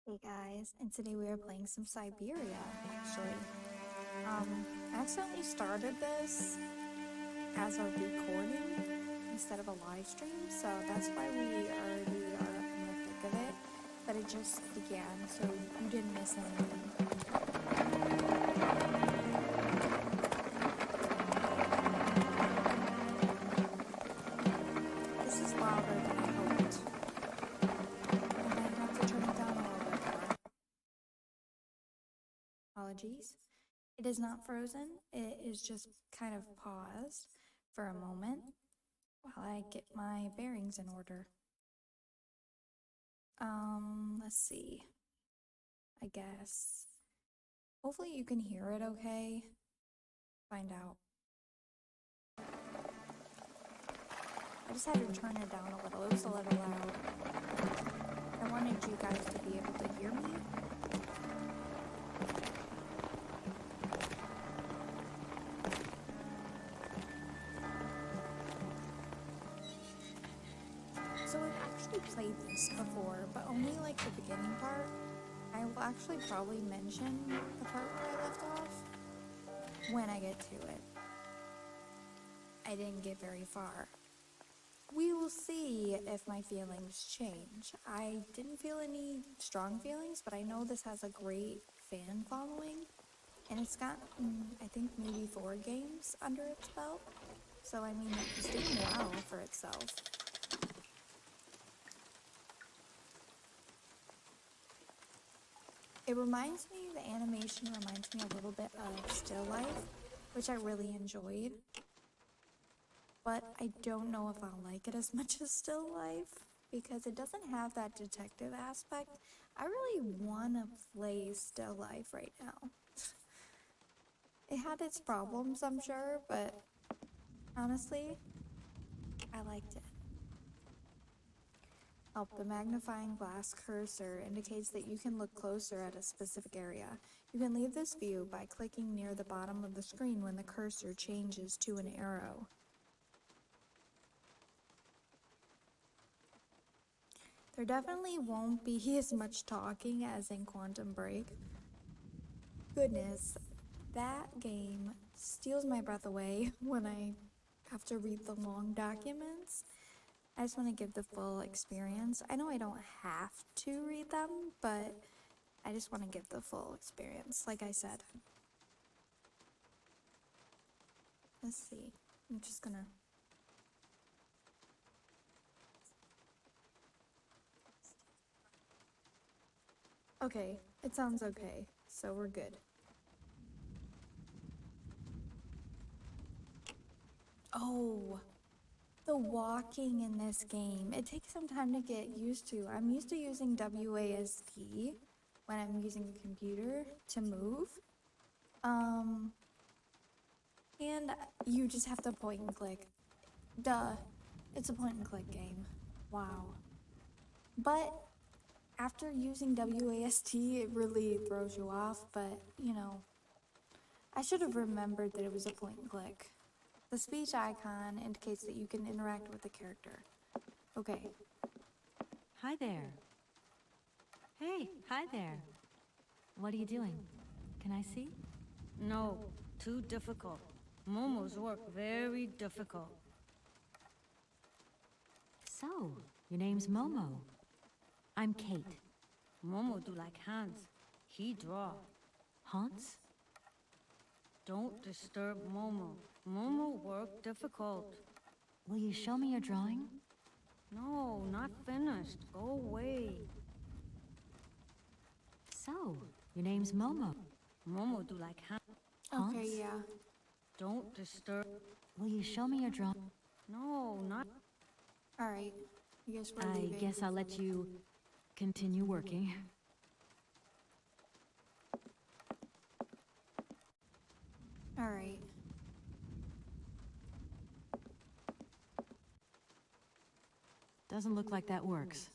Hey guys, and today we are playing some Syberia, actually. I accidentally started this as a recording instead of a live stream, so that's why we already are in the thick of it, but it just began, so you didn't miss anything. This is louder than I hoped. I might have to turn it down a little bit more. Apologies. It is not frozen, it is just kind of paused for a moment while I get my bearings in order. Let's see. I guess. Hopefully you can hear it okay. Find out. I just had to turn it down a little. It was a little loud. I wanted you guys to be able to hear me. So I've actually played this before, but only like the beginning part. I will actually probably mention the part where I left off when I get to it. I didn't get very far. We will see if my feelings change. I didn't feel any strong feelings, but I know this has a great fan following, and it's got, I think, maybe 4 games under its belt. So, I mean, it's doing well for itself. It reminds me, the animation reminds me a little bit of Still Life, which I really enjoyed. But I don't know if I'll like it as much as Still Life, because it doesn't have that detective aspect. I really want to play Still Life right now. It had its problems, I'm sure, but honestly, I liked it. The magnifying glass cursor indicates that you can look closer at a specific area. You can leave this view by clicking near the bottom of the screen when the cursor changes to an arrow. There definitely won't be as much talking as in Quantum Break. Goodness, that game steals my breath away when I have to read the long documents. I just want to give the full experience. I know I don't have to read them, but I just want to give the full experience, like I said. Let's see. I'm just gonna... Okay, it sounds okay, so we're good. Oh, the walking in this game. It takes some time to get used to. I'm used to using WASD when I'm using a computer to move. And you just have to point and click. Duh, it's a point and click game. Wow. But after using WASD, it really throws you off, but you know, I should have remembered that it was a point and click. The speech icon indicates that you can interact with the character. Okay. Hi there. Hey, hi there. What are you doing? Can I see? No, too difficult. Momo's work very difficult. So, your name's Momo. I'm Kate. Momo do like Hans. He draw. Hans? Don't disturb Momo. Momo work difficult. Will you show me your drawing? No, not finished. Go away. So, your name's Momo. Momo do like Hans. Okay, yeah. Don't disturb. Will you show me your drawing? No, not. Alright. I guess we're I leaving. guess I'll let you continue working. Alright. Doesn't look like that works.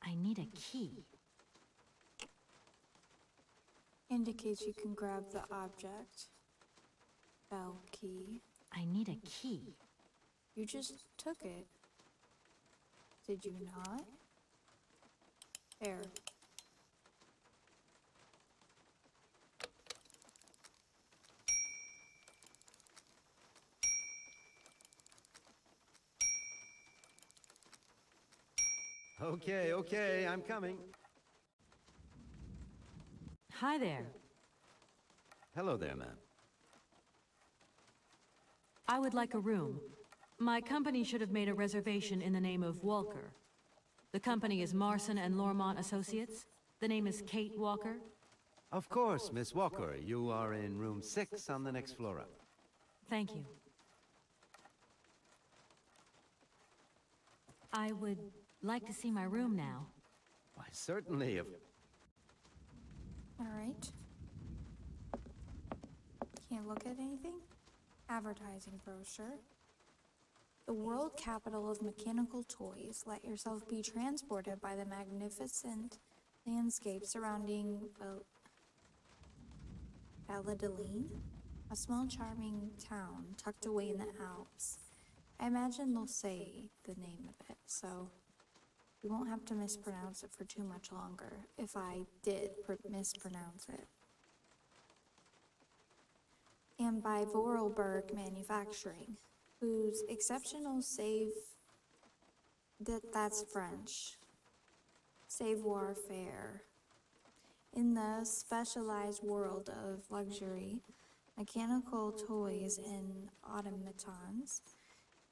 I need a key. Indicates you can grab the object. Bell key. I need a key. You just took it. Did you not? There. Okay, okay, I'm coming. Hi there. Hello there, ma'am. I would like a room. My company should have made a reservation in the name of Walker. The company is Marson and Lormont Associates. The name is Kate Walker. Of course, Miss Walker. You are in room 6 on the next floor up. Thank you. I would like to see my room now. Why, certainly. All right. Can't look at anything? Advertising brochure. The world capital of mechanical toys. Let yourself be transported by the magnificent landscape surrounding Valladolid, a small charming town tucked away in the Alps. I imagine they'll say the name of it, so we won't have to mispronounce it for too much longer, if I did mispronounce it. And by Vorarlberg Manufacturing, whose exceptional that's French, savoir-faire. In the specialized world of luxury, mechanical toys and automatons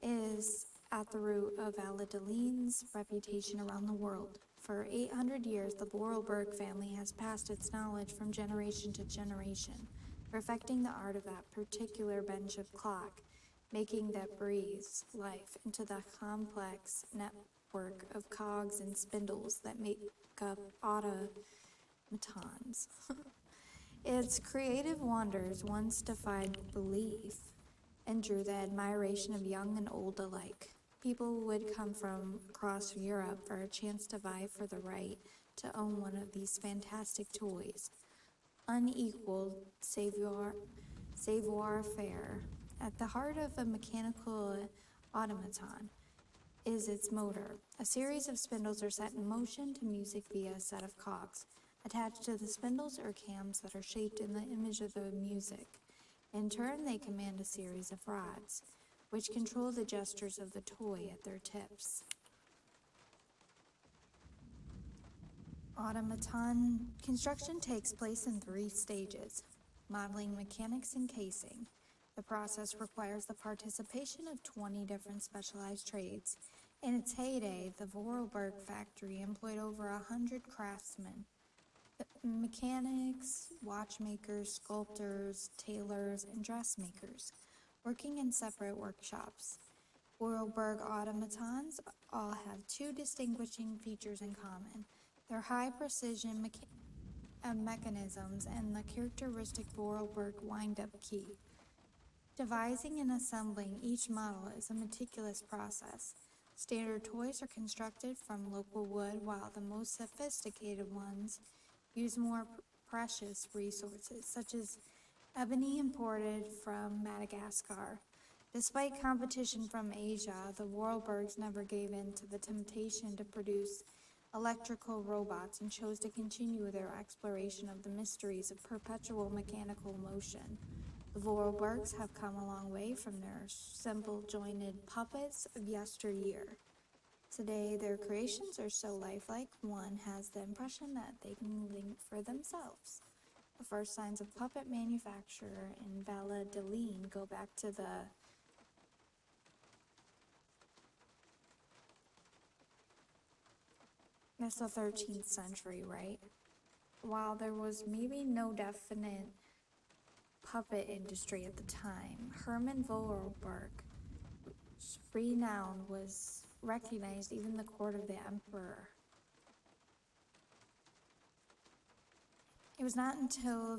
is at the root of Valladolid's reputation around the world. For 800 years, the Vorarlberg family has passed its knowledge from generation to generation, perfecting the art of that particular bench-of clock, making that breathes life into the complex network of cogs and spindles that make up automatons. Its creative wonders once defied belief and drew the admiration of young and old alike. People would come from across Europe for a chance to vie for the right to own one of these fantastic toys. Unequaled savoir-faire. At the heart of a mechanical automaton is its motor. A series of spindles are set in motion to music via a set of cogs. Attached to the spindles are cams that are shaped in the image of the music. In turn, they command a series of rods, which control the gestures of the toy at their tips. Automaton construction takes place in 3 stages: modeling, mechanics, and casing. The process requires the participation of 20 different specialized trades. In its heyday, the Vorarlberg factory employed over 100 craftsmen, mechanics, watchmakers, sculptors, tailors, and dressmakers, working in separate workshops. Vorarlberg automatons all have 2 distinguishing features in common: their high-precision mechanisms and the characteristic Vorarlberg wind-up key. Devising and assembling each model is a meticulous process. Standard toys are constructed from local wood, while the most sophisticated ones use more precious resources, such as ebony imported from Madagascar. Despite competition from Asia, the Vorarlbergs never gave in to the temptation to produce electrical robots and chose to continue their exploration of the mysteries of perpetual mechanical motion. The Vorarlbergs have come a long way from their simple jointed puppets of yesteryear. Today, their creations are so lifelike, one has the impression that they can think for themselves. The first signs of puppet manufacture in Valladolid go back to that's the 13th century, right? While there was maybe no definite puppet industry at the time, Hermann Vorarlberg's renown was recognized even in the court of the emperor. It was not until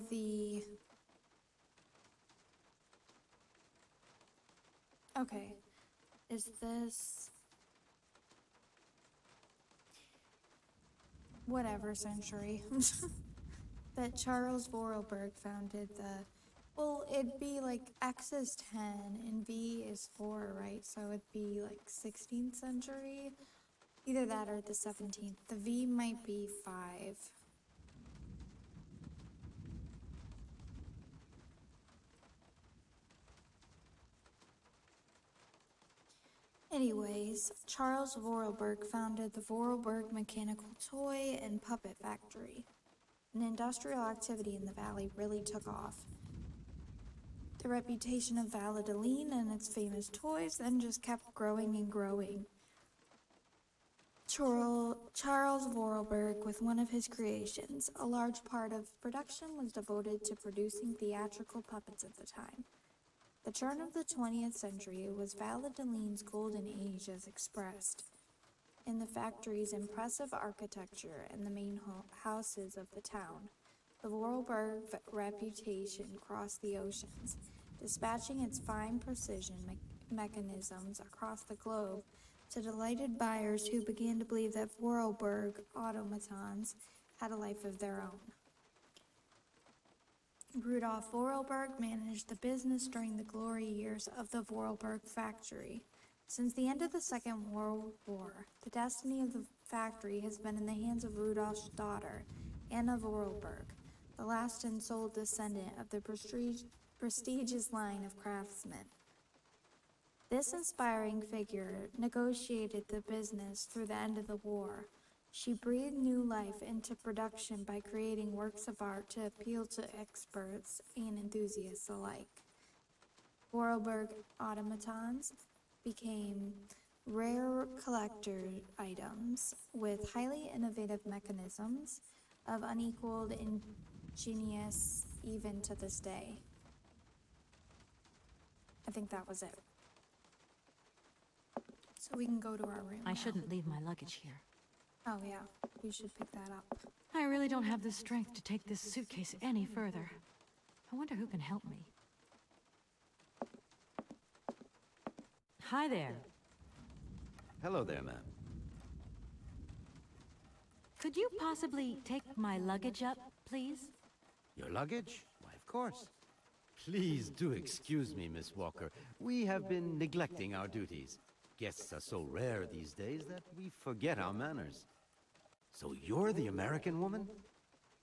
okay, is this whatever century that Charles Vorarlberg founded it'd be like X is 10 and V is 4, right? So it'd be like 16th century, either that or the 17th. The V might be 5. Anyways, Charles Vorarlberg founded the Vorarlberg Mechanical Toy and Puppet Factory. An industrial activity in the valley really took off. The reputation of Valladolid and its famous toys then just kept growing and growing. Charles Vorarlberg, with one of his creations, a large part of production was devoted to producing theatrical puppets at the time. The turn of the 20th century was Valladolid's golden age as expressed in the factory's impressive architecture and the main houses of the town. The Vorarlberg reputation crossed the oceans, dispatching its fine precision mechanisms across the globe to delighted buyers who began to believe that Vorarlberg automatons had a life of their own. Rudolf Vorarlberg managed the business during the glory years of the Vorarlberg factory. Since the end of the Second World War, the destiny of the factory has been in the hands of Rudolf's daughter, Anna Vorarlberg, the last and sole descendant of the prestigious line of craftsmen. This inspiring figure negotiated the business through the end of the war. She breathed new life into production by creating works of art to appeal to experts and enthusiasts alike. Vorarlberg automatons became rare collector items with highly innovative mechanisms of unequaled ingenious even to this day. I think that was it. So we can go to our room I now. shouldn't leave my luggage here. Oh yeah, you should pick that up. I really don't have the strength to take this suitcase any further. I wonder who can help me. Hi there. Hello there, ma'am. Could you possibly take my luggage up, please? Your luggage? Why, of course. Please do excuse me, Miss Walker. We have been neglecting our duties. Guests are so rare these days that we forget our manners. So you're the American woman?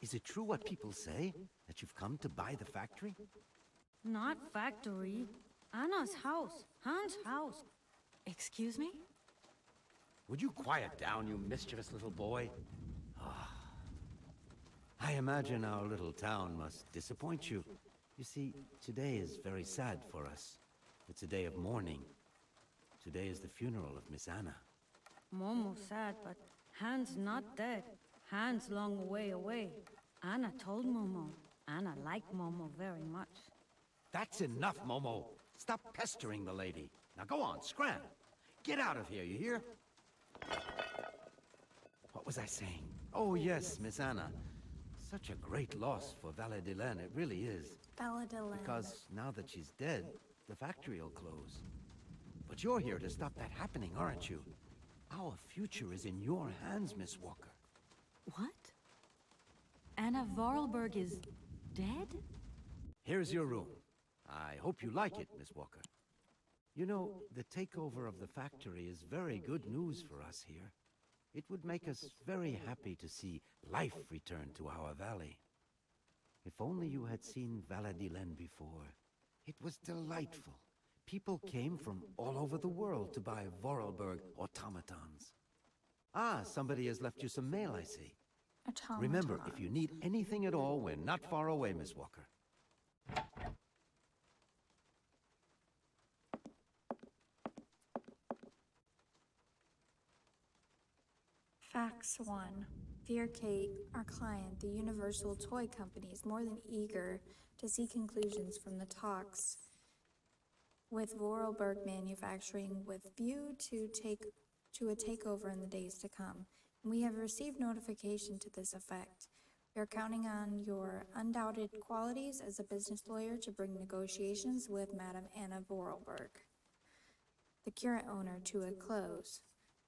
Is it true what people say, that you've come to buy the factory? Not factory. Anna's house. Hans' house. Excuse me? Would you quiet down, you mischievous little boy? Ah. I imagine our little town must disappoint you. You see, today is very sad for us. It's a day of mourning. Today is the funeral of Miss Anna. Momo's sad, but Hans not dead. Hans long way away. Anna told Momo. Anna liked Momo very much. That's enough, Momo. Stop pestering the lady. Now go on, scram. Get out of here, you hear? What was I saying? Oh yes, Miss Anna. Such a great loss for Valladolid, it really is. Valladolid. Because now that she's dead, the factory will close. But you're here to stop that happening, aren't you? Our future is in your hands, Miss Walker. What? Anna Vorarlberg is dead? Here's your room. I hope you like it, Miss Walker. You know, the takeover of the factory is very good news for us here. It would make us very happy to see life return to our valley. If only you had seen Valladolid before. It was delightful. People came from all over the world to buy Vorarlberg automatons. Ah, somebody has left you some mail, I see. Automaton. Remember, if you need anything at all, we're not far away, Miss Walker. Fax 1. Dear Kate, our client, the Universal Toy Company, is more than eager to see conclusions from the talks with Vorarlberg Manufacturing with view to a takeover in the days to come. And we have received notification to this effect. We are counting on your undoubted qualities as a business lawyer to bring negotiations with Madame Anna Vorarlberg, the current owner, to a close.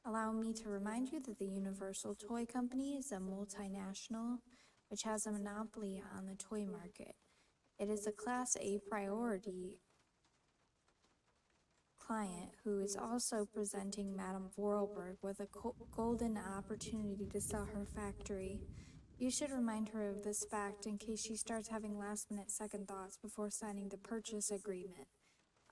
Allow me to remind you that the Universal Toy Company is a multinational which has a monopoly on the toy market. It is a Class A priority client who is also presenting Madame Vorarlberg with a golden opportunity to sell her factory. You should remind her of this fact in case she starts having last-minute second thoughts before signing the purchase agreement.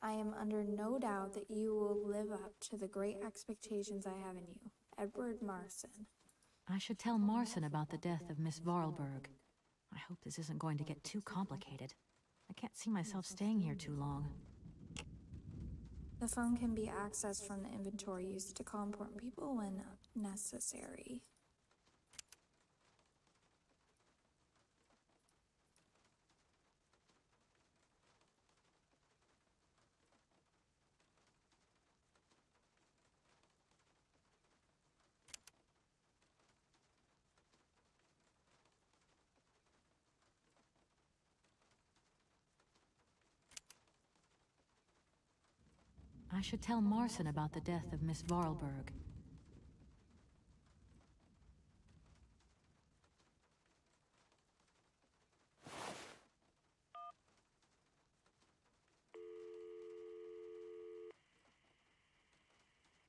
I am under no doubt that you will live up to the great expectations I have in you. Edward Marson. I should tell Marson about the death of Miss Varlberg. I hope this isn't going to get too complicated. I can't see myself staying here too long. The phone can be accessed from the inventory used to call important people when necessary. I should tell Marson about the death of Miss Varlberg.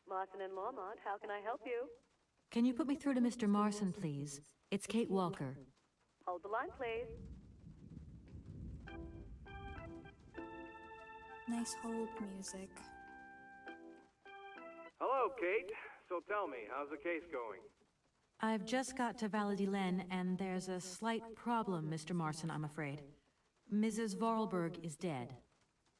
Marson and Lormont, how can I help you? Can you put me through to Mr. Marson, please? It's Kate Walker. Hold the line, please. Nice hold music. Hello, Kate. So tell me, how's the case going? I've just got to Valadilen, and there's a slight problem, Mr. Marson, I'm afraid. Mrs. Varlberg is dead.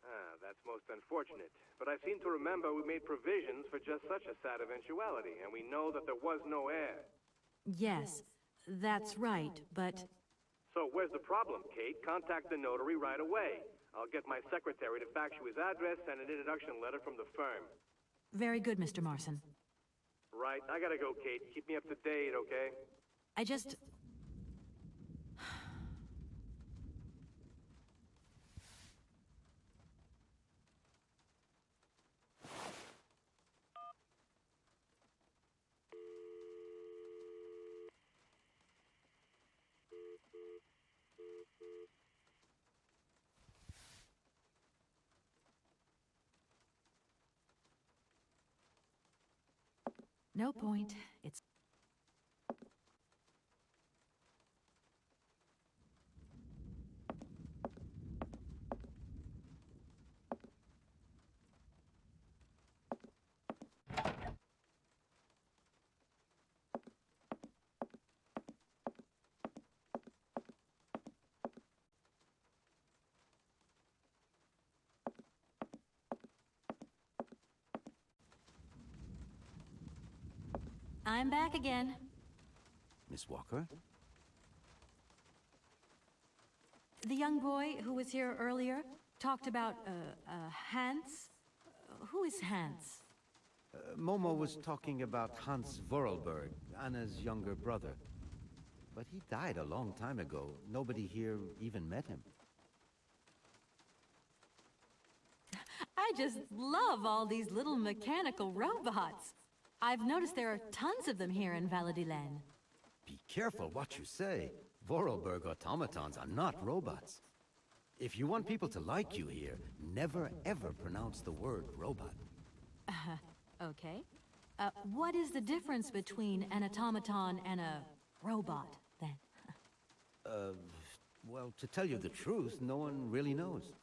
Ah, that's most unfortunate. But I seem to remember we made provisions for just such a sad eventuality, and we know that there was no heir. Yes, that's right, but... So where's the problem, Kate? Contact the notary right away. I'll get my secretary to fax you his address and an introduction letter from the firm. Very good, Mr. Marson. Right, I gotta go, Kate. Keep me up to date, okay? I just... No point. It's... I'm back again. Miss Walker? The young boy who was here earlier talked about, Hans? Who is Hans? Momo was talking about Hans Vorarlberg, Anna's younger brother. But he died a long time ago. Nobody here even met him. I just love all these little mechanical robots. I've noticed there are tons of them here in Valadilen. Be careful what you say. Vorarlberg automatons are not robots. If you want people to like you here, never ever pronounce the word robot. Okay. What is the difference between an automaton and a robot, then? Well, to tell you the truth, no one really knows.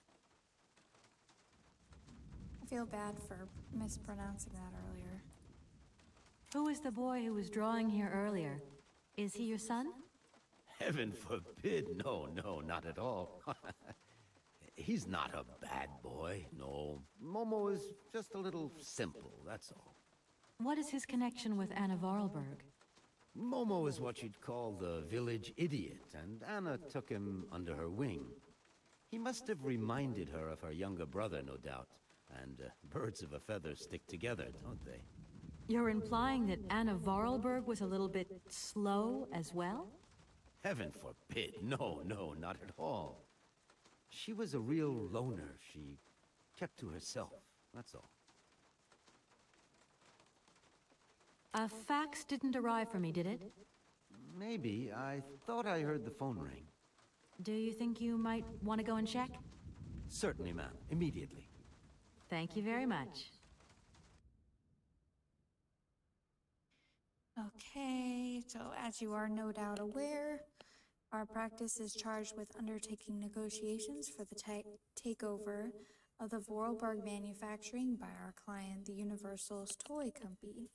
I feel bad for mispronouncing that earlier. Who is the boy who was drawing here earlier? Is he your son? Heaven forbid, no, not at all. He's not a bad boy, no. Momo is just a little simple, that's all. What is his connection with Anna Varlberg? Momo is what you'd call the village idiot, and Anna took him under her wing. He must have reminded her of her younger brother, no doubt. And birds of a feather stick together, don't they? You're implying that Anna Varlberg was a little bit slow as well? Heaven forbid, no, not at all. She was a real loner. She kept to herself, that's all. A fax didn't arrive for me, did it? Maybe. I thought I heard the phone ring. Do you think you might want to go and check? Certainly, ma'am. Immediately. Thank you very much. Okay, so as you are no doubt aware, our practice is charged with undertaking negotiations for the takeover of the Vorarlberg manufacturing by our client, the Universal's Toy Company.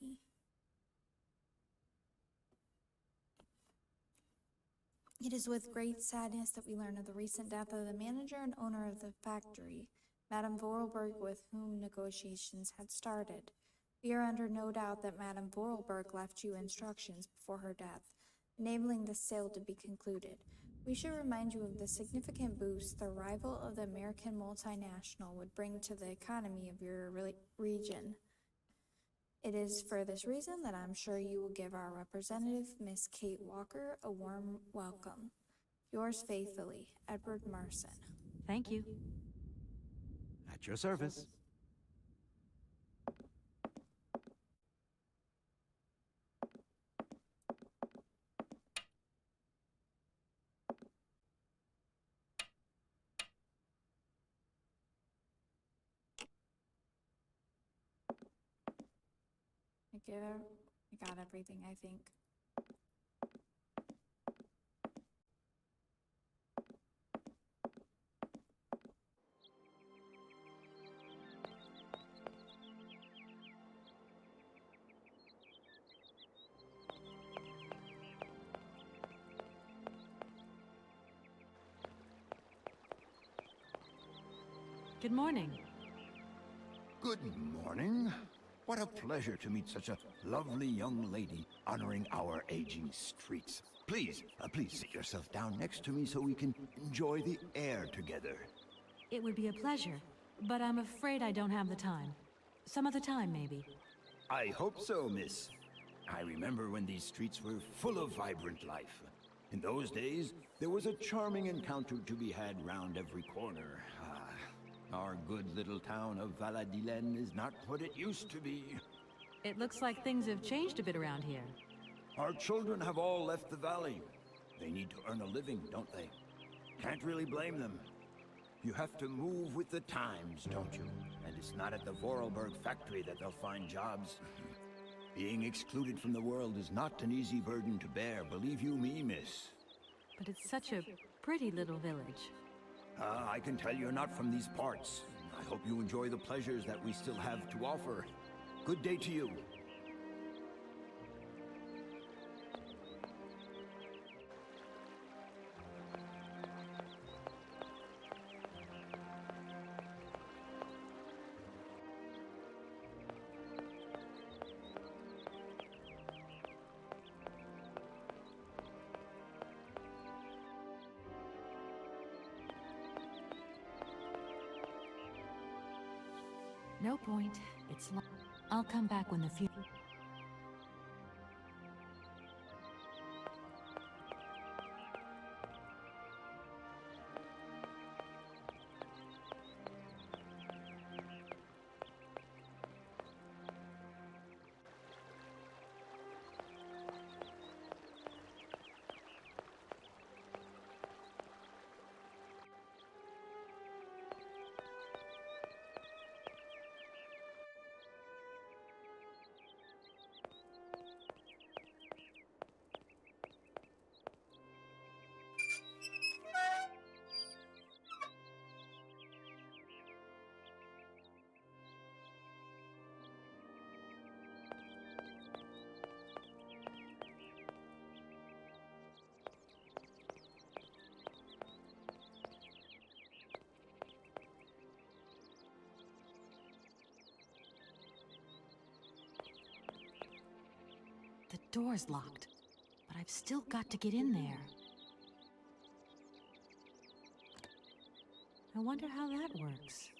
It is with great sadness that we learn of the recent death of the manager and owner of the factory, Madame Vorarlberg, with whom negotiations had started. We are under no doubt that Madame Vorarlberg left you instructions before her death, enabling the sale to be concluded. We should remind you of the significant boost the arrival of the American multinational would bring to the economy of your region. It is for this reason that I'm sure you will give our representative, Miss Kate Walker, a warm welcome. Yours faithfully, Edward Marson. Thank you. At your service. I got everything, I think. Good morning. Good morning. What a pleasure to meet such a lovely young lady honoring our aging streets. Please sit yourself down next to me so we can enjoy the air together. It would be a pleasure, but I'm afraid I don't have the time. Some other time, maybe. I hope so, miss. I remember when these streets were full of vibrant life. In those days, there was a charming encounter to be had round every corner. Our good little town of Valladolid is not what it used to be. It looks like things have changed a bit around here. Our children have all left the valley. They need to earn a living, don't they? Can't really blame them. You have to move with the times, don't you? And it's not at the Vorarlberg factory that they'll find jobs. Being excluded from the world is not an easy burden to bear, believe you me, miss. But it's such a pretty little village. I can tell you're not from these parts. I hope you enjoy the pleasures that we still have to offer. Good day to you. No point. It's long. I'll come back when the funeral. The door's locked, but I've still got to get in there. I wonder how that works.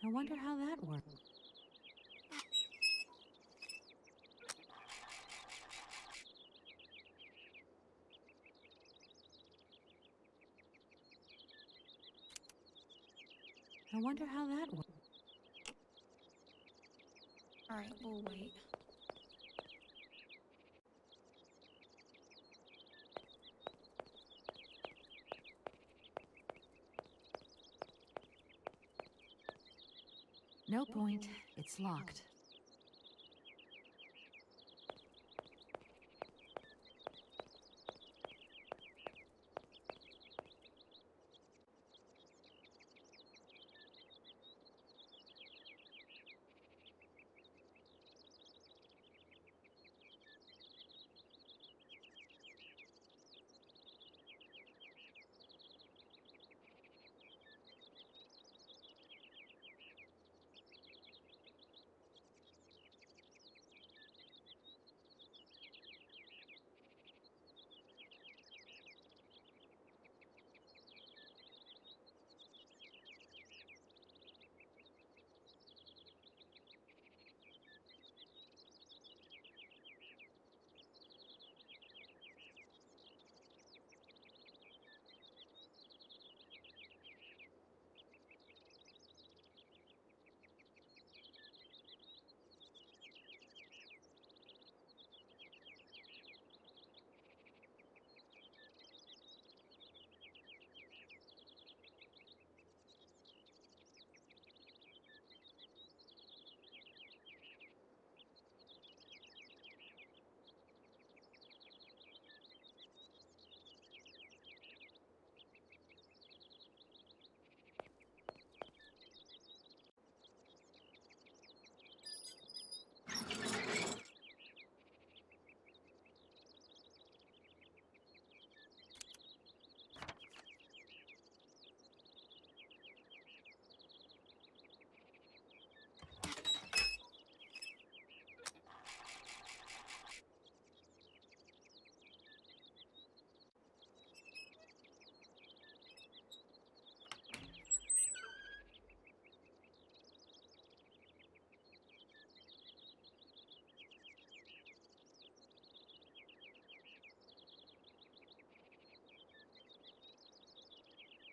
I wonder how that works. I wonder how that works. Alright, we'll wait. No point. It's locked.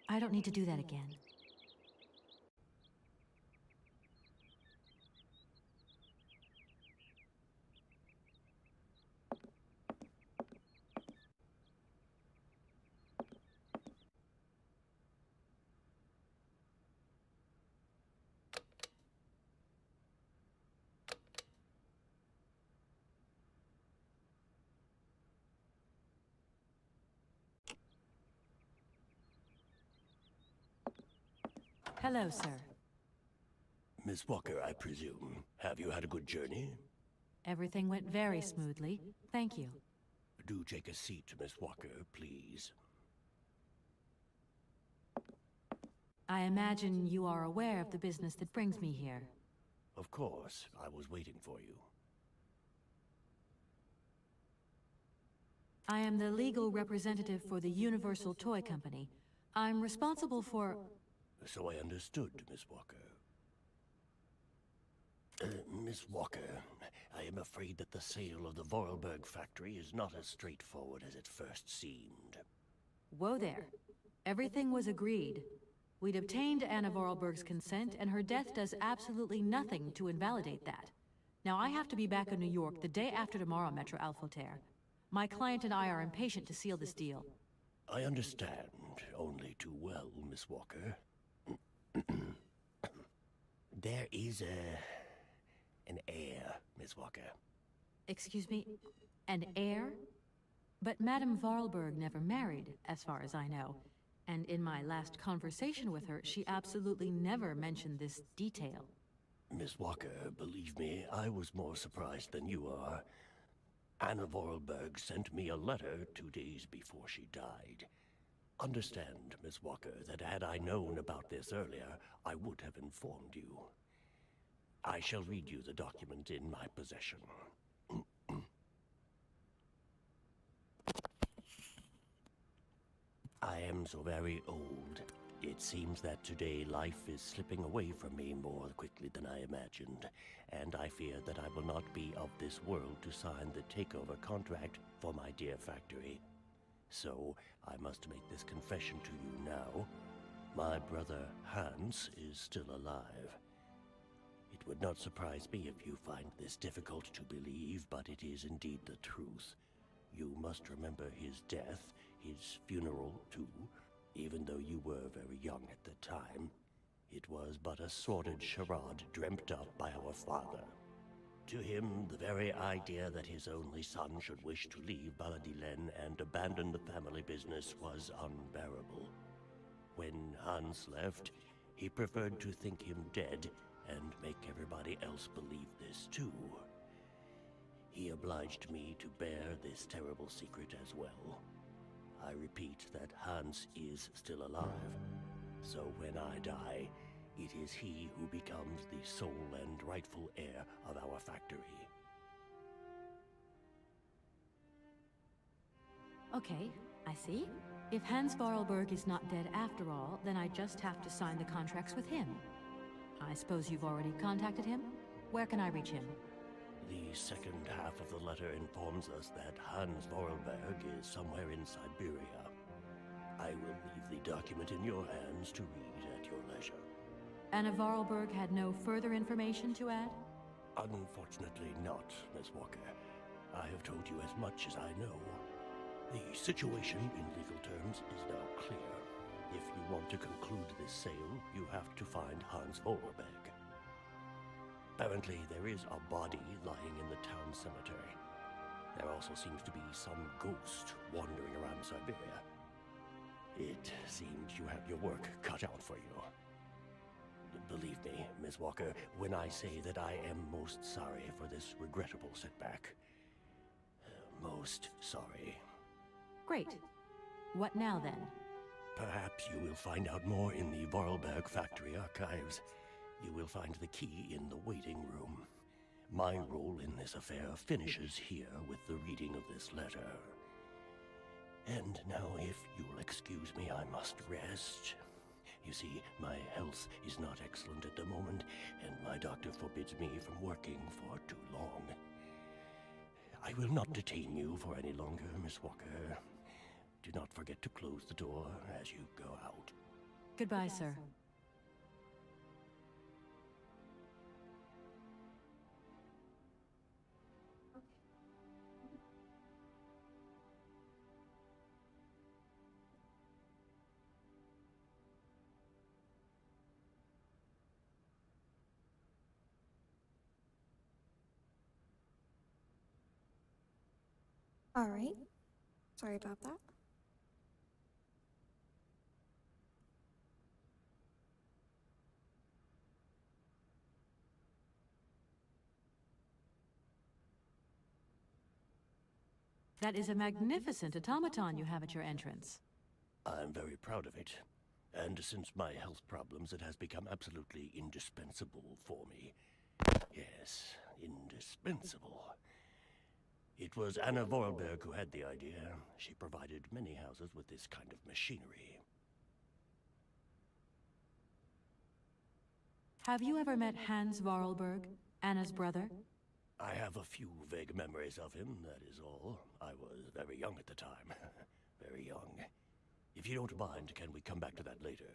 I don't need to do that again. Hello, sir. Miss Walker, I presume. Have you had a good journey? Everything went very smoothly. Thank you. Do take a seat, Miss Walker, please. I imagine you are aware of the business that brings me here. Of course, I was waiting for you. I am the legal representative for the Universal Toy Company. I'm responsible for... So I understood, Miss Walker. Miss Walker, I am afraid that the sale of the Vorarlberg factory is not as straightforward as it first seemed. Whoa there. Everything was agreed. We'd obtained Anna Vorarlberg's consent, and her death does absolutely nothing to invalidate that. Now I have to be back in New York the day after tomorrow, Metro Alphoter. My client and I are impatient to seal this deal. I understand, only too well, Miss Walker. There is an heir, Miss Walker. Excuse me? An heir? But Madame Vorarlberg never married, as far as I know. And in my last conversation with her, she absolutely never mentioned this detail. Miss Walker, believe me, I was more surprised than you are. Anna Vorarlberg sent me a letter 2 days before she died. Understand, Miss Walker, that had I known about this earlier, I would have informed you. I shall read you the document in my possession. I am so very old. It seems that today life is slipping away from me more quickly than I imagined, and I fear that I will not be of this world to sign the takeover contract for my dear factory. So, I must make this confession to you now. My brother Hans is still alive. It would not surprise me if you find this difficult to believe, but it is indeed the truth. You must remember his death, his funeral too, even though you were very young at the time. It was but a sordid charade dreamt up by our father. To him, the very idea that his only son should wish to leave Baladilen and abandon the family business was unbearable. When Hans left, he preferred to think him dead and make everybody else believe this too. He obliged me to bear this terrible secret as well. I repeat that Hans is still alive, so when I die, it is he who becomes the sole and rightful heir of our factory. Okay, I see. If Hans Vorarlberg is not dead after all, then I just have to sign the contracts with him. I suppose you've already contacted him? Where can I reach him? The second half of the letter informs us that Hans Vorarlberg is somewhere in Syberia. I will leave the document in your hands to read at your leisure. Anna Vorarlberg had no further information to add? Unfortunately not, Miss Walker. I have told you as much as I know. The situation in legal terms is now clear. If you want to conclude this sale, you have to find Hans Vorarlberg. Apparently, there is a body lying in the town cemetery. There also seems to be some ghost wandering around Syberia. It seems you have your work cut out for you. Believe me, Miss Walker, when I say that I am most sorry for this regrettable setback. Most sorry. Great. What now, then? Perhaps you will find out more in the Vorarlberg factory archives. You will find the key in the waiting room. My role in this affair finishes here with the reading of this letter. And now, if you'll excuse me, I must rest. You see, my health is not excellent at the moment, and my doctor forbids me from working for too long. I will not detain you for any longer, Miss Walker. Do not forget to close the door as you go out. Goodbye, sir. All right. Sorry about that. That is a magnificent automaton you have at your entrance. I'm very proud of it. And since my health problems, it has become absolutely indispensable for me. Yes, indispensable. It was Anna Vorarlberg who had the idea. She provided many houses with this kind of machinery. Have you ever met Hans Vorarlberg, Anna's brother? I have a few vague memories of him, that is all. I was very young at the time. Very young. If you don't mind, can we come back to that later?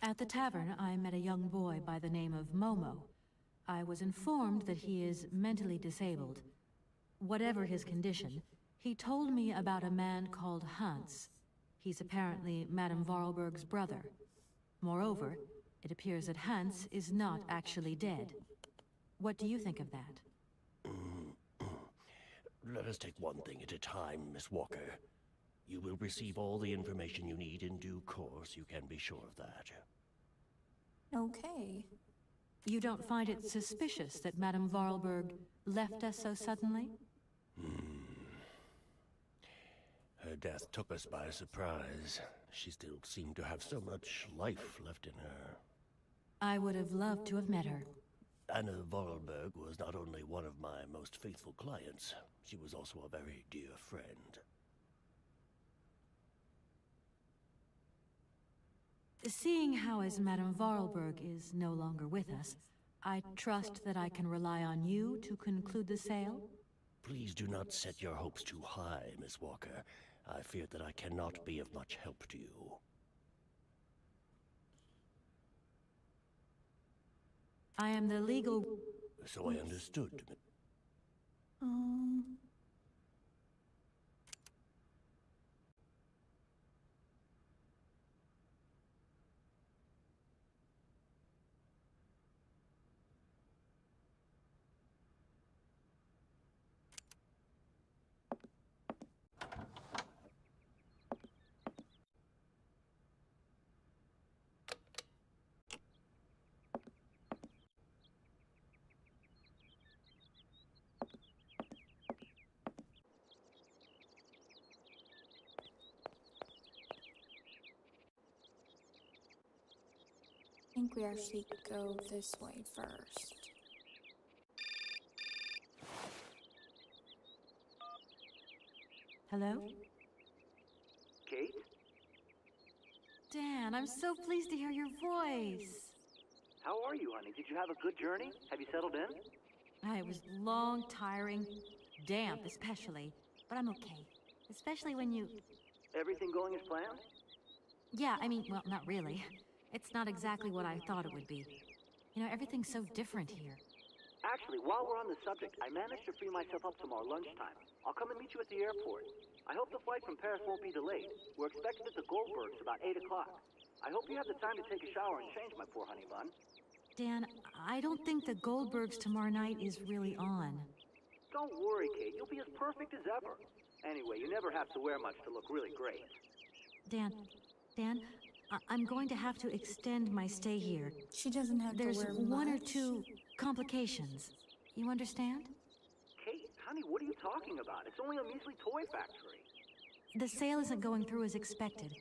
At the tavern, I met a young boy by the name of Momo. I was informed that he is mentally disabled. Whatever his condition, he told me about a man called Hans. He's apparently Madame Vorarlberg's brother. Moreover, it appears that Hans is not actually dead. What do you think of that? Let us take one thing at a time, Miss Walker. You will receive all the information you need in due course, you can be sure of that. Okay. You don't find it suspicious that Madame Vorarlberg left us so suddenly? Her death took us by surprise. She still seemed to have so much life left in her. I would have loved to have met her. Anna Vorarlberg was not only one of my most faithful clients, she was also a very dear friend. Seeing how as Madame Vorarlberg is no longer with us, I trust that I can rely on you to conclude the sale? Please do not set your hopes too high, Miss Walker. I fear that I cannot be of much help to you. I am the legal... So I understood. Um... I think we actually go this way first. Hello? Kate? Dan, I'm so pleased to hear your voice. How are you, honey? Did you have a good journey? Have you settled in? It was long, tiring, damp especially, but I'm okay. Especially when you... Everything going as planned? Yeah, I mean, well, not really. It's not exactly what I thought it would be. You know, everything's so different here. Actually, while we're on the subject, I managed to free myself up tomorrow lunchtime. I'll come and meet you at the airport. I hope the flight from Paris won't be delayed. We're expected at the Goldbergs about 8 o'clock. I hope you have the time to take a shower and change, my poor honey bun. Dan, I don't think the Goldbergs tomorrow night is really on. Don't worry, Kate. You'll be as perfect as ever. Anyway, you never have to wear much to look really great. Dan, I'm going to have to extend my stay here. She doesn't have There's to wear one or much. two complications. You understand? Kate, honey, what are you talking about? It's only a measly toy factory. The sale isn't going through as expected.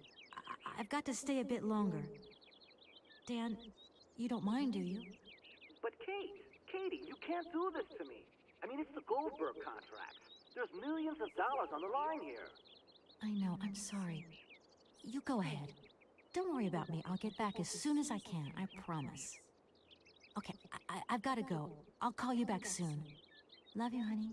I've got to stay a bit longer. Dan, you don't mind, do you? But Katie, you can't do this to me. I mean, it's the Goldberg contract. There's millions of dollars on the line here. I know, I'm sorry. You go ahead. Don't worry about me. I'll get back as soon as I can, I promise. Okay, I've got to go. I'll call you back soon. Love you, honey.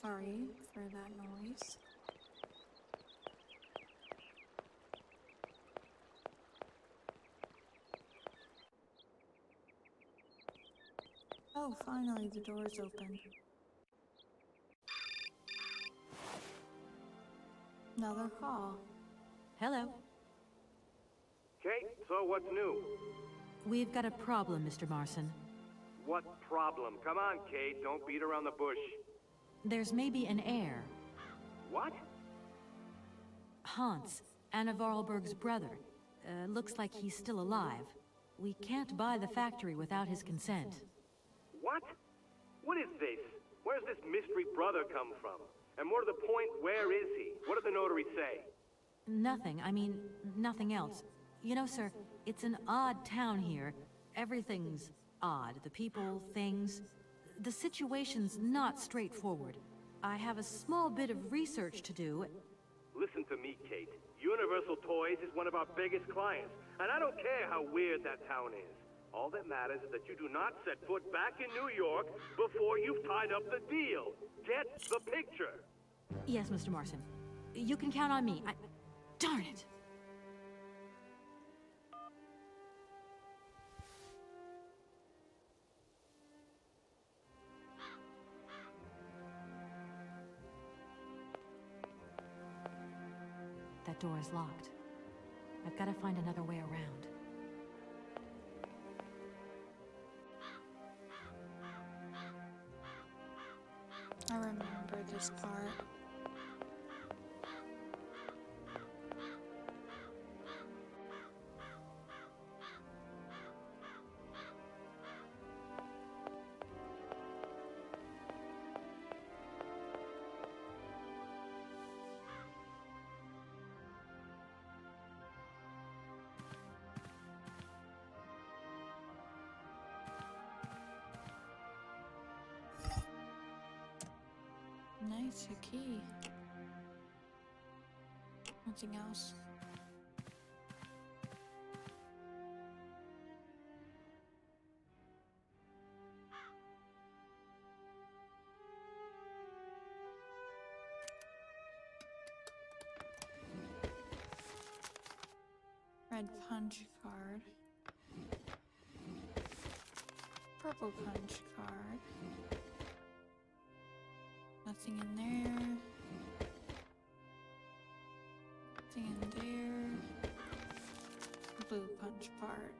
Sorry for that noise. Oh, finally the door's open. Another call. Hello. Kate, so what's new? We've got a problem, Mr. Marson. What problem? Come on, Kate, don't beat around the bush. There's maybe an heir. What? Hans, Anna Vorarlberg's brother. Looks like he's still alive. We can't buy the factory without his consent. What? What is this? Where's this mystery brother come from? And more to the point, where is he? What did the notary say? Nothing. I mean, nothing else. You know, sir, it's an odd town here. Everything's odd. The people, things. The situation's not straightforward. I have a small bit of research to do. Listen to me, Kate. Universal Toys is one of our biggest clients, and I don't care how weird that town is. All that matters is that you do not set foot back in New York before you've tied up the deal. Get the picture. Yes, Mr. Marson. You can count on me. Darn it! That door is locked. I've got to find another way around. I remember this part. Nice, a key. Nothing else. Red punch card. Purple punch card. Nothing in there. Nothing in there. Blue punch card.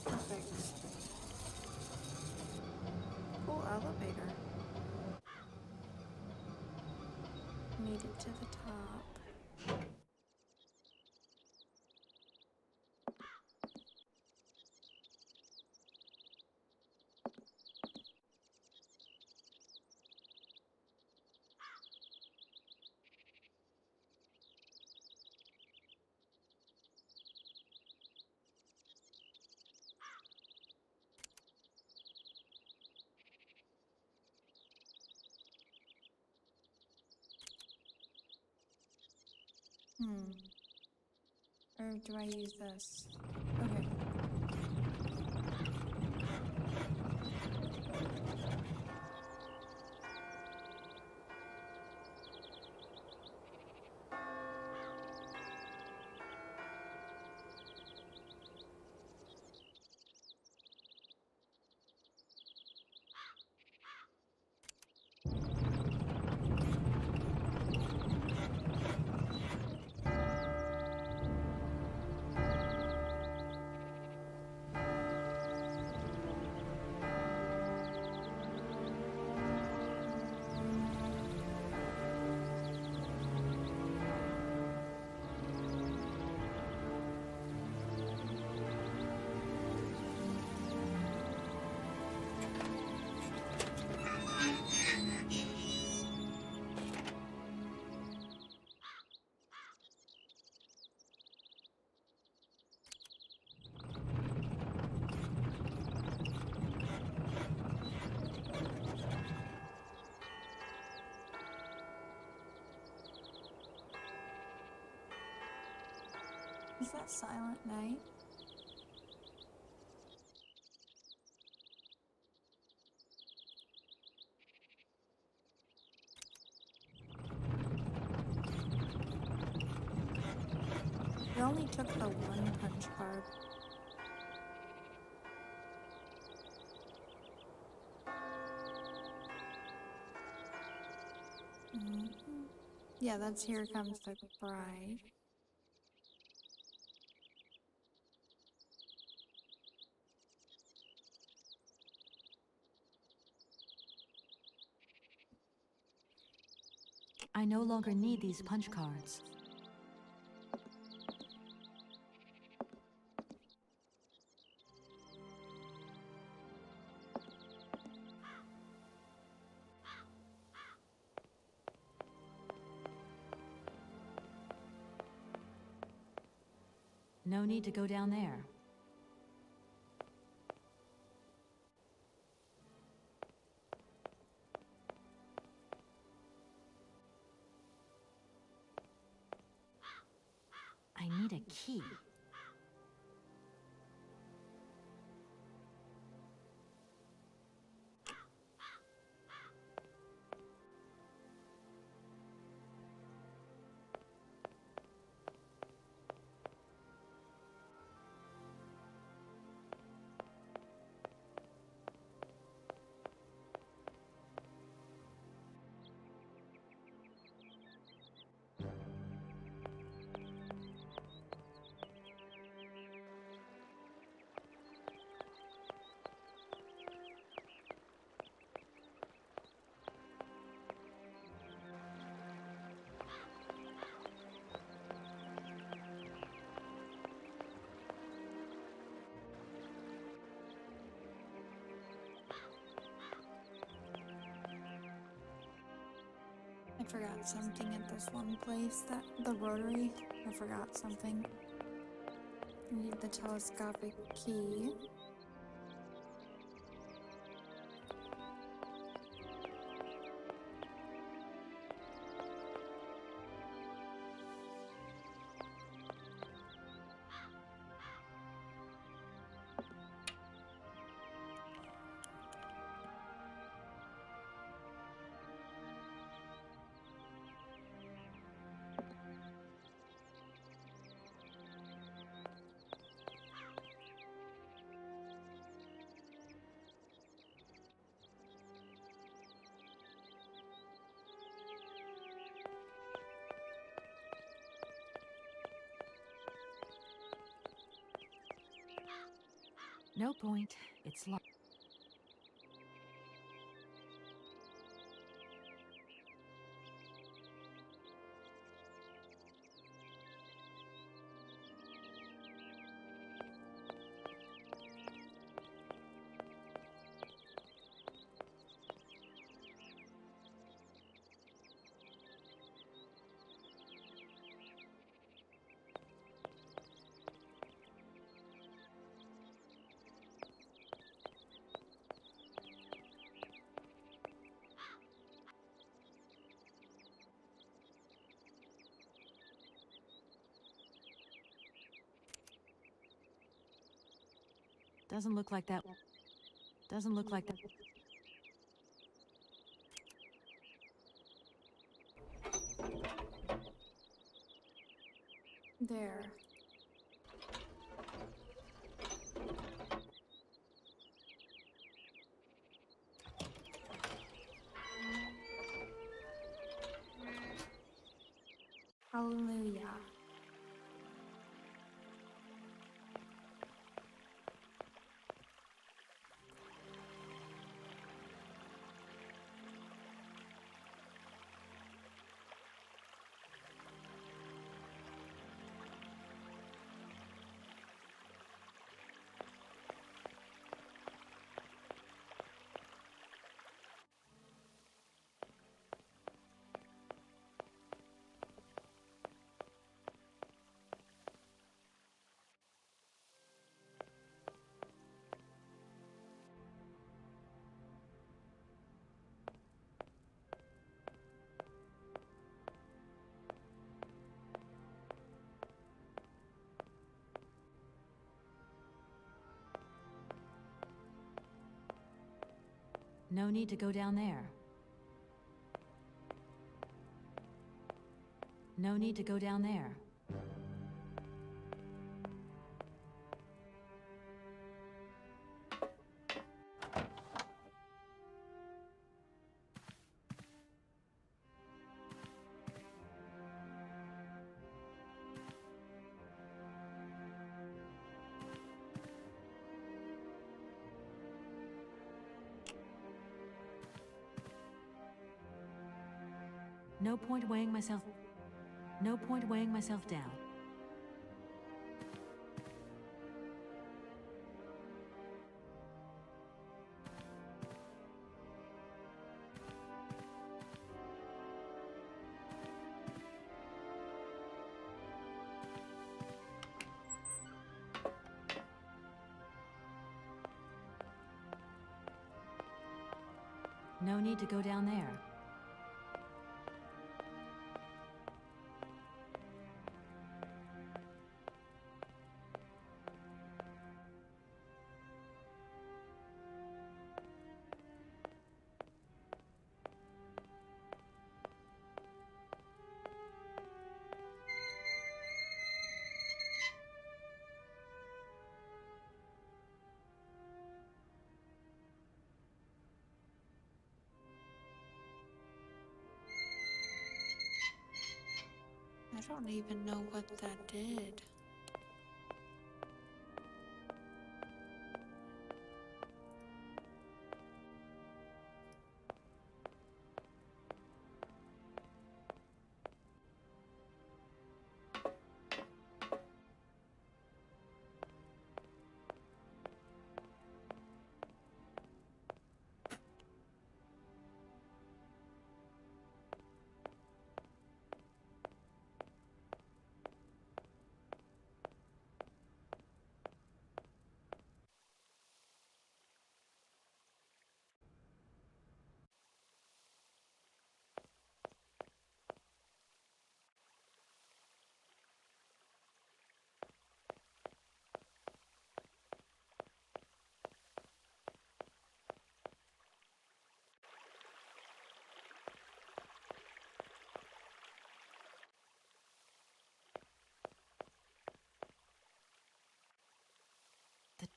Perfect. Cool elevator. Made it to the top. Or do I use this? Okay. Is that Silent Night? We only took the one punch card. Yeah, that's Here Comes the Bride. I no longer need these punch cards. No need to go down there. I need a key. I forgot something at this one place, that the Rotary. I forgot something. I need the telescopic key. No point. It's locked. Doesn't look like that. Doesn't look like that. There. Hallelujah. No need to go down there. No need to go down there. No point weighing myself. No point weighing myself down. No need to go down there. I don't even know what that did.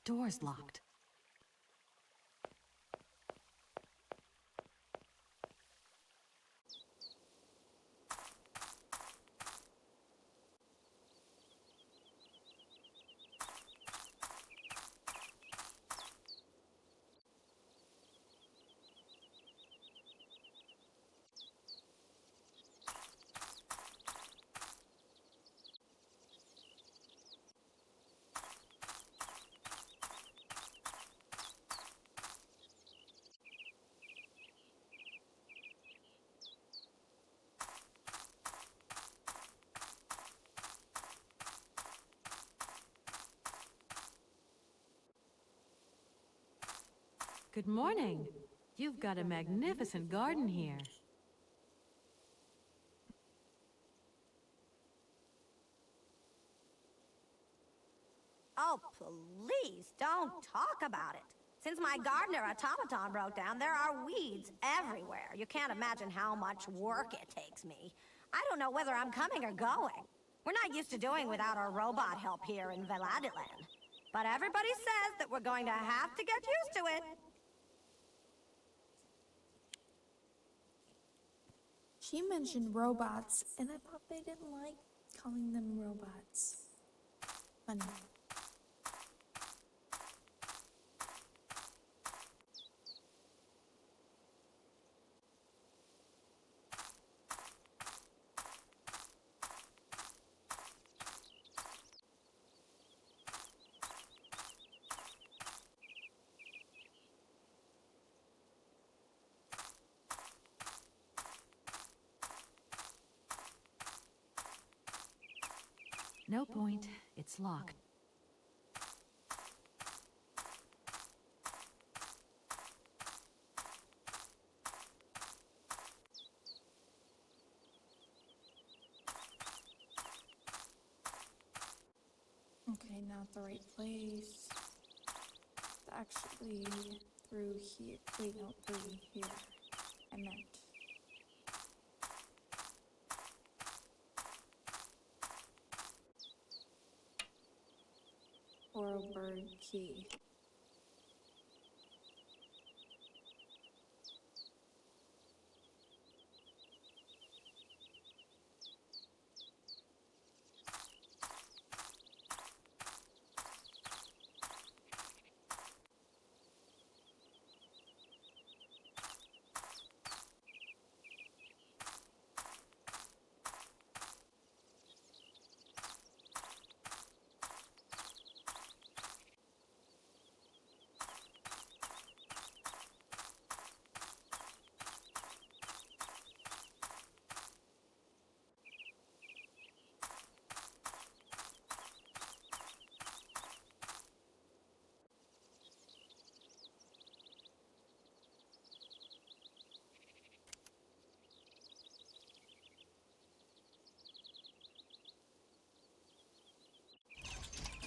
Door's locked. Good morning. You've got a magnificent garden here. Oh, please, don't talk about it. Since my gardener automaton broke down, there are weeds everywhere. You can't imagine how much work it takes me. I don't know whether I'm coming or going. We're not used to doing without our robot help here in Veladiland. But everybody says that we're going to have to get used to it. She mentioned robots, and I thought they didn't like calling them robots. Funny. No point. It's locked. Okay, not the right place. It's actually through here. Wait, no, through here. I meant. Bird key.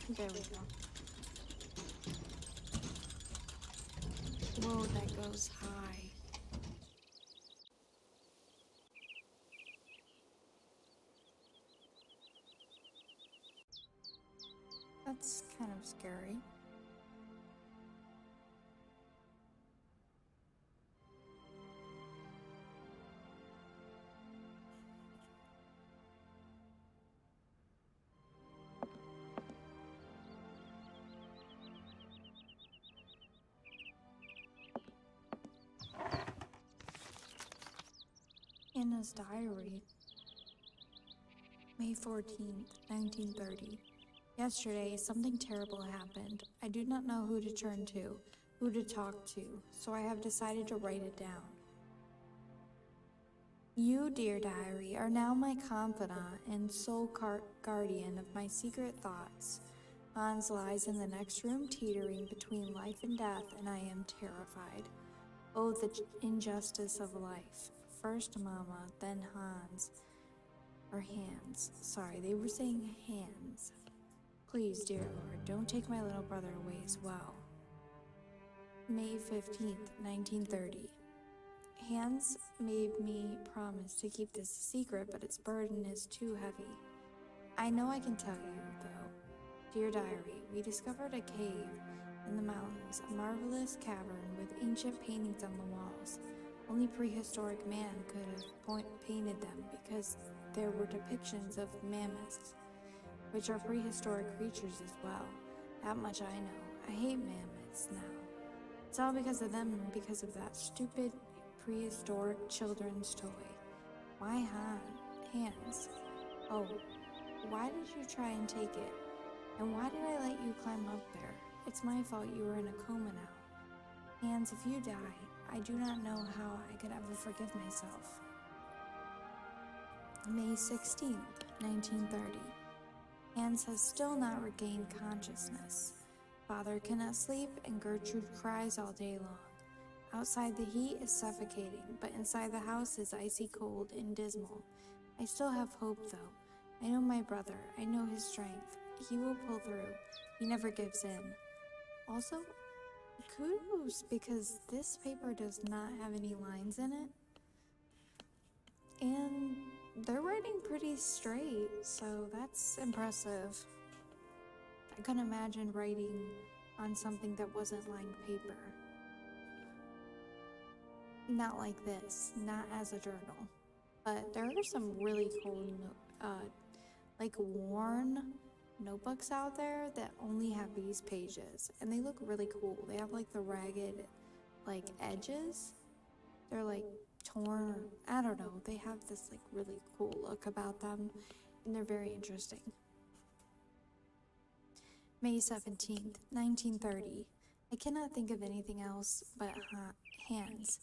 There we go. Whoa, that goes high. That's kind of scary. Anna's diary. May 14th, 1930. Yesterday, something terrible happened. I do not know who to turn to, who to talk to, so I have decided to write it down. You, dear diary, are now my confidant and sole guardian of my secret thoughts. Hans lies in the next room teetering between life and death, and I am terrified. Oh, the injustice of life. First Mama, then Hans. Or hands. Sorry, they were saying hands. Please, dear Lord, don't take my little brother away as well. May 15th, 1930. Hans made me promise to keep this a secret, but its burden is too heavy. I know I can tell you, though. Dear diary, we discovered a cave in the mountains, a marvelous cavern with ancient paintings on the walls. Only prehistoric man could have painted them because there were depictions of mammoths, which are prehistoric creatures as well. That much I know. I hate mammoths now. It's all because of them and because of that stupid prehistoric children's toy. My hands. Oh, why did you try and take it? And why did I let you climb up there? It's my fault you were in a coma now. Hands, if you die, I do not know how I could ever forgive myself. May 16th, 1930. Hans has still not regained consciousness. Father cannot sleep and Gertrude cries all day long. Outside the heat is suffocating, but inside the house is icy cold and dismal. I still have hope though. I know my brother. I know his strength. He will pull through. He never gives in. Also, kudos because this paper does not have any lines in it. And they're writing pretty straight, so that's impressive. I couldn't imagine writing on something that wasn't lined paper. Not like this, not as a journal. But there are some really cool, like worn notebooks out there that only have these pages, and they look really cool. They have like the ragged, like edges. They're like torn, I don't know. They have this like really cool look about them, and they're very interesting. May 17th, 1930. I cannot think of anything else but Hans.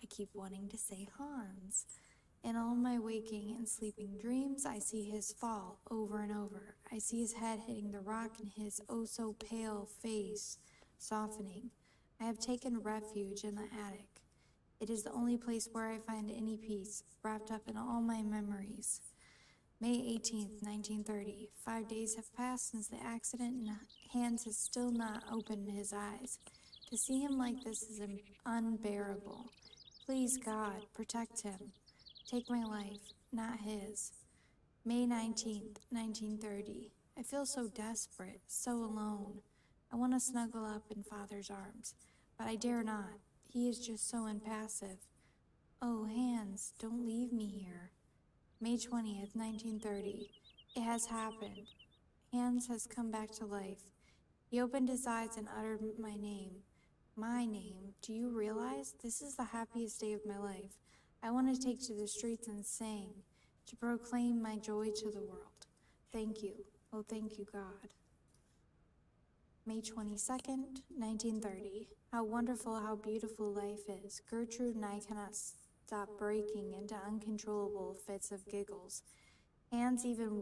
I keep wanting to say Hans. In all my waking and sleeping dreams, I see his fall over and over. I see his head hitting the rock and his oh-so-pale face softening. I have taken refuge in the attic. It is the only place where I find any peace, wrapped up in all my memories. May 18th, 1930. 5 days have passed since the accident and Hans has still not opened his eyes. To see him like this is unbearable. Please, God, protect him. Take my life, not his. May 19th, 1930. I feel so desperate, so alone. I want to snuggle up in Father's arms, but I dare not. He is just so impassive. Oh, Hans, don't leave me here. May 20th, 1930. It has happened. Hans has come back to life. He opened his eyes and uttered my name. My name. Do you realize? This is the happiest day of my life. I want to take to the streets and sing, to proclaim my joy to the world. Thank you. Oh, thank you, God. May 22nd, 1930. How wonderful, how beautiful life is. Gertrude and I cannot stop breaking into uncontrollable fits of giggles. Hans even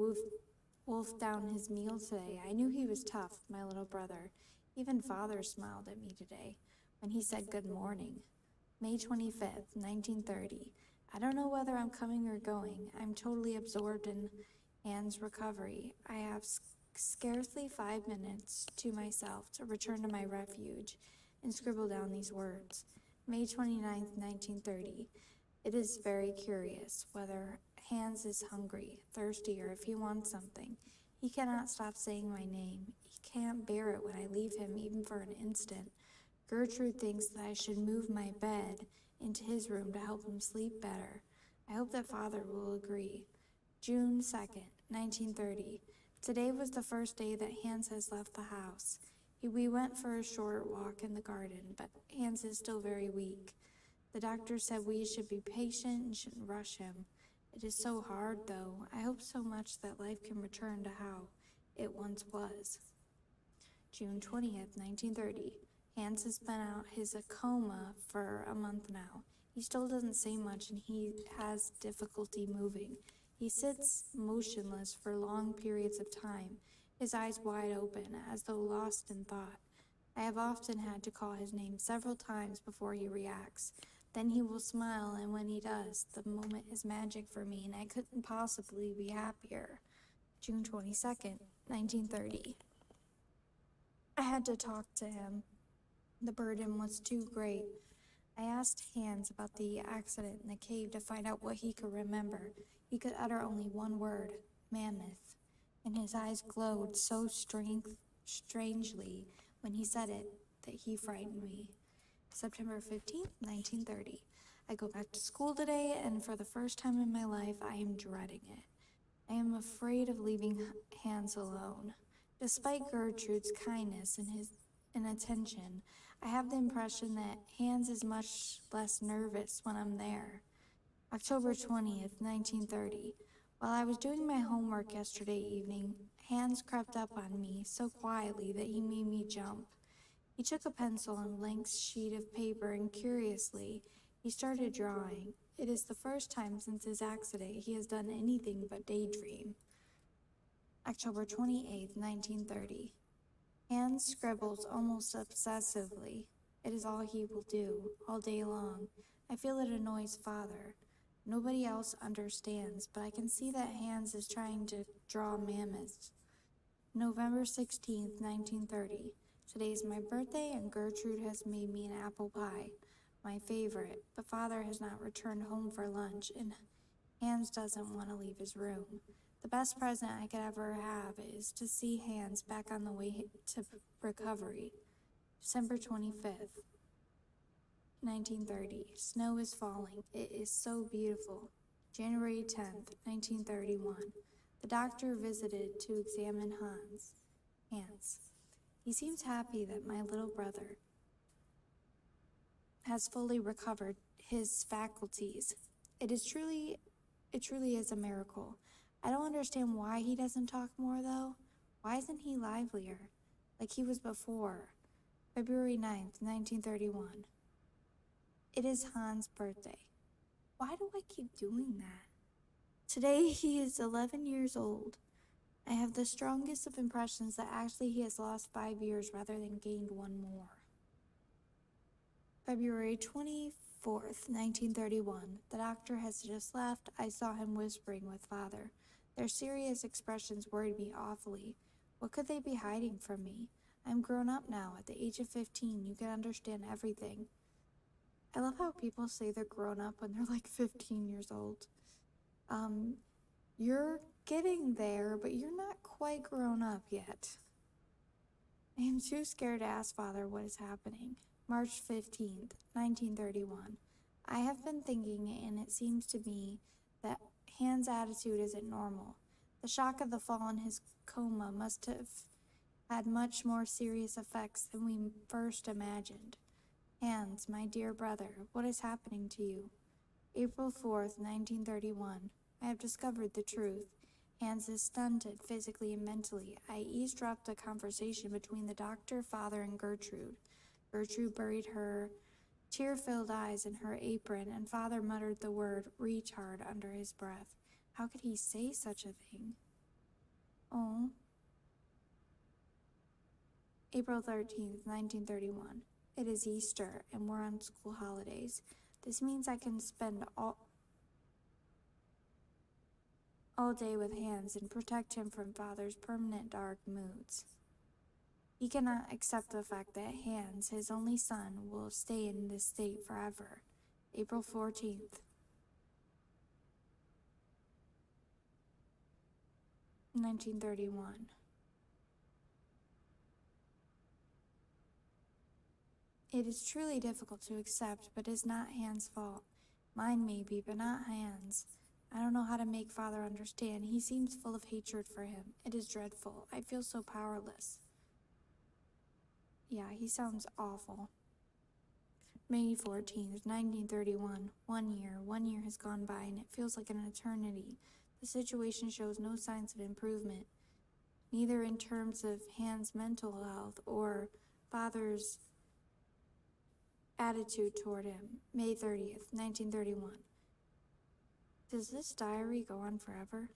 wolfed down his meal today. I knew he was tough, my little brother. Even Father smiled at me today when he said good morning. May 25th, 1930. I don't know whether I'm coming or going. I'm totally absorbed in Hans' recovery. I have scarcely 5 minutes to myself to return to my refuge and scribble down these words. May 29th, 1930. It is very curious whether Hans is hungry, thirsty, or if he wants something. He cannot stop saying my name. He can't bear it when I leave him even for an instant. Gertrude thinks that I should move my bed into his room to help him sleep better. I hope that Father will agree. June 2nd, 1930. Today was the first day that Hans has left the house. We went for a short walk in the garden, but Hans is still very weak. The doctor said we should be patient and shouldn't rush him. It is so hard, though. I hope so much that life can return to how it once was. June 20th, 1930. Hans has been out his coma for a month now. He still doesn't say much and he has difficulty moving. He sits motionless for long periods of time, his eyes wide open, as though lost in thought. I have often had to call his name several times before he reacts. Then he will smile, and when he does, the moment is magic for me, and I couldn't possibly be happier. June 22nd, 1930. I had to talk to him. The burden was too great. I asked Hans about the accident in the cave to find out what he could remember. He could utter only one word, mammoth, and his eyes glowed so strangely when he said it. that he frightened me. September 15th, 1930. I go back to school today, and for the first time in my life, I am dreading it. I am afraid of leaving Hans alone. Despite Gertrude's kindness and attention, I have the impression that Hans is much less nervous when I'm there. October 20th, 1930. While I was doing my homework yesterday evening, Hans crept up on me so quietly that he made me jump. He took a pencil and blank sheet of paper and curiously, he started drawing. It is the first time since his accident he has done anything but daydream. October 28th, 1930. Hans scribbles almost obsessively. It is all he will do, all day long. I feel it annoys Father. Nobody else understands, but I can see that Hans is trying to draw mammoths. November 16th, 1930. Today is my birthday and Gertrude has made me an apple pie, my favorite, but Father has not returned home for lunch and Hans doesn't want to leave his room. The best present I could ever have is to see Hans back on the way to recovery. December 25th, 1930. Snow is falling. It is so beautiful. January 10th, 1931. The doctor visited to examine Hans. He seems happy that my little brother has fully recovered his faculties. It truly is a miracle. I don't understand why he doesn't talk more, though. Why isn't he livelier, like he was before? February 9th, 1931. It is Hans' birthday. Why do I keep doing that? Today he is 11 years old. I have the strongest of impressions that actually he has lost 5 years rather than gained one more. February 24th, 1931. The doctor has just left. I saw him whispering with Father. Their serious expressions worried me awfully. What could they be hiding from me? I'm grown up now. At the age of 15, you can understand everything. I love how people say they're grown up when they're like 15 years old. You're getting there, but you're not quite grown up yet. I am too scared to ask Father what is happening. March 15th, 1931. I have been thinking, and it seems to me that Hans' attitude isn't normal. The shock of the fall in his coma must have had much more serious effects than we first imagined. Hans, my dear brother, what is happening to you? April 4th, 1931. I have discovered the truth. Hans is stunted physically and mentally. I eavesdropped a conversation between the doctor, Father, and Gertrude. Gertrude buried her tear-filled eyes in her apron, and Father muttered the word retard under his breath. How could he say such a thing? Oh. April 13th, 1931. It is Easter, and we're on school holidays. This means I can spend all day with Hans and protect him from Father's permanent dark moods. He cannot accept the fact that Hans, his only son, will stay in this state forever. April 14th. 1931. It is truly difficult to accept, but it is not Hans' fault. Mine may be, but not Hans. I don't know how to make Father understand. He seems full of hatred for him. It is dreadful. I feel so powerless. Yeah, he sounds awful. May 14th, 1931. 1 year. 1 year has gone by, and it feels like an eternity. The situation shows no signs of improvement, neither in terms of Hans' mental health or Father's attitude toward him. May 30th, 1931. Does this diary go on forever?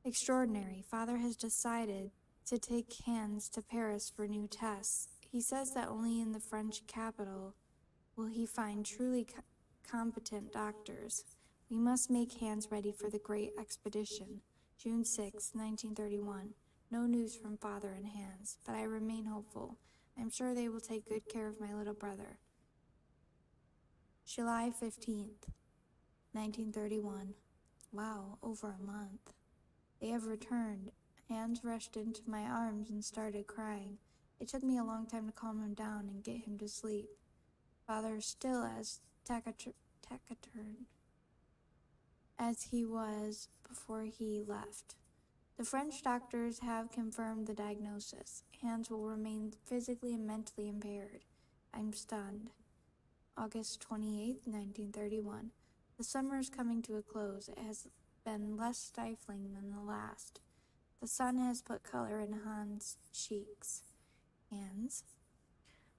Extraordinary. Father has decided to take Hans to Paris for new tests. He says that only in the French capital will he find truly competent doctors. We must make Hans ready for the great expedition. June 6, 1931. No news from Father and Hans, but I remain hopeful. I'm sure they will take good care of my little brother. July 15th, 1931. Wow, over a month. They have returned. Hans rushed into my arms and started crying. It took me a long time to calm him down and get him to sleep. Father is still as taciturn as he was before he left. The French doctors have confirmed the diagnosis. Hans will remain physically and mentally impaired. I'm stunned. August 28th, 1931. The summer is coming to a close. It has been less stifling than the last. The sun has put color in Hans' cheeks. Hans?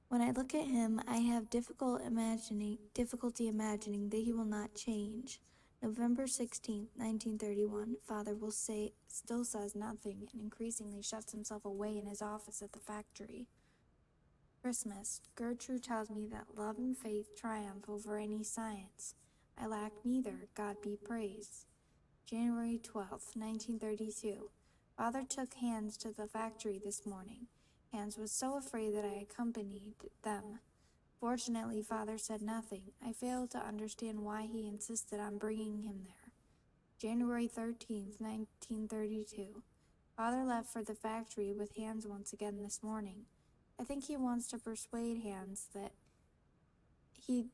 When I look at him, I have difficulty imagining that he will not change. November 16th, 1931. Father still says nothing and increasingly shuts himself away in his office at the factory. Christmas. Gertrude tells me that love and faith triumph over any science. I lack neither, God be praised. January 12th, 1932. Father took Hans to the factory this morning. Hans was so afraid that I accompanied them. Fortunately, Father said nothing. I failed to understand why he insisted on bringing him there. January 13th, 1932. Father left for the factory with Hans once again this morning. I think he wants to persuade Hans that he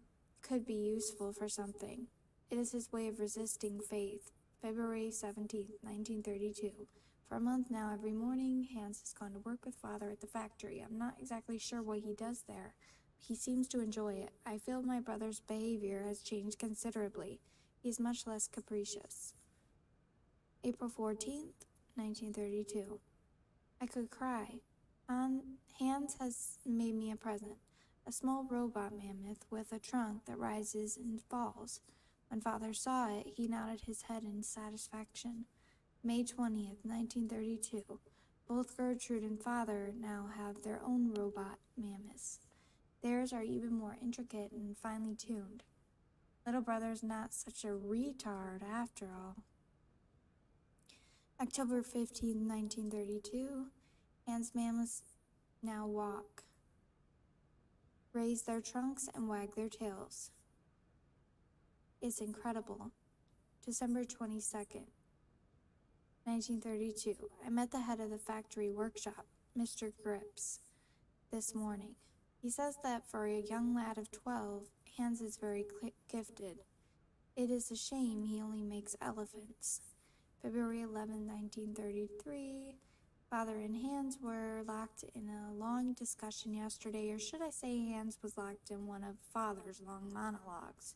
could be useful for something. It is his way of resisting faith. February 17th, 1932. For a month now, every morning, Hans has gone to work with Father at the factory. I'm not exactly sure what he does there. He seems to enjoy it. I feel my brother's behavior has changed considerably. He is much less capricious. April 14th, 1932. I could cry. Hans has made me a present. A small robot mammoth with a trunk that rises and falls. When Father saw it, he nodded his head in satisfaction. May 20th, 1932. Both Gertrude and Father now have their own robot mammoths. Theirs are even more intricate and finely tuned. Little brother's not such a retard after all. October 15th, 1932. Hans' mammoths now walk, raise their trunks, and wag their tails. It's incredible. December 22nd, 1932. I met the head of the factory workshop, Mr. Grips, this morning. He says that for a young lad of 12, Hans is very gifted. It is a shame he only makes elephants. February 11, 1933. Father and Hans were locked in a long discussion yesterday, or should I say Hans was locked in one of Father's long monologues,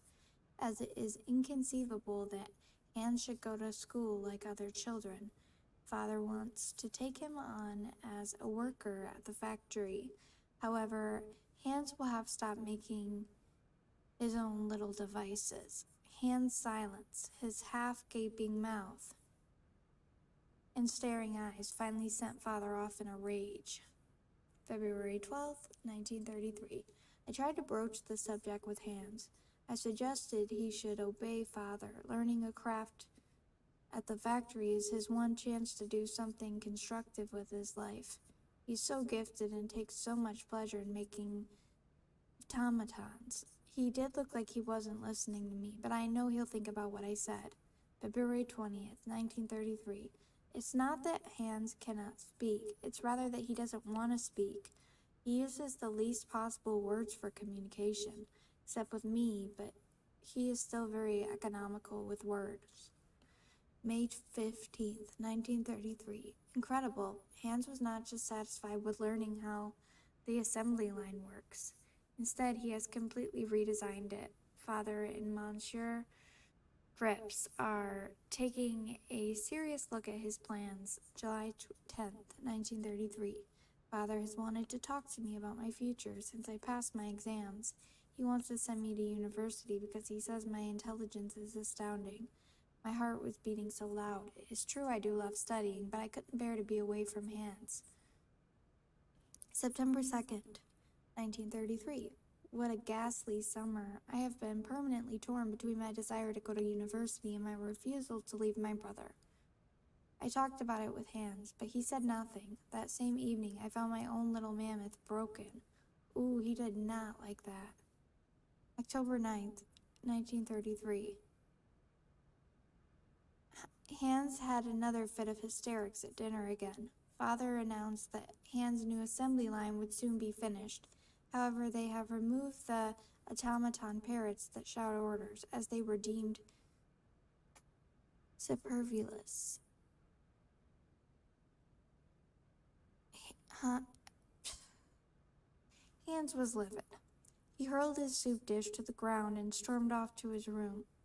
as it is inconceivable that Hans should go to school like other children. Father wants to take him on as a worker at the factory. However, Hans will have stopped making his own little devices. Hans' silence, his half-gaping mouth, and staring eyes finally sent Father off in a rage. February 12th, 1933. I tried to broach the subject with Hans. I suggested he should obey Father. Learning a craft at the factory is his one chance to do something constructive with his life. He's so gifted and takes so much pleasure in making automatons. He did look like he wasn't listening to me, but I know he'll think about what I said. February 20th, 1933. It's not that Hans cannot speak, it's rather that he doesn't want to speak. He uses the least possible words for communication, except with me, but he is still very economical with words. May 15th, 1933. Incredible. Hans was not just satisfied with learning how the assembly line works. Instead, he has completely redesigned it. Father and Monsieur Grips are taking a serious look at his plans. July 10th, 1933. Father has wanted to talk to me about my future since I passed my exams. He wants to send me to university because he says my intelligence is astounding. My heart was beating so loud. It is true I do love studying, but I couldn't bear to be away from Hans. September 2nd, 1933. What a ghastly summer. I have been permanently torn between my desire to go to university and my refusal to leave my brother. I talked about it with Hans, but he said nothing. That same evening, I found my own little mammoth broken. Ooh, he did not like that. October 9th, 1933. Hans had another fit of hysterics at dinner again. Father announced that Han's new assembly line would soon be finished. However, they have removed the automaton parrots that shout orders, as they were deemed superfluous. Huh? Hans was livid. He hurled his soup dish to the ground and stormed off to his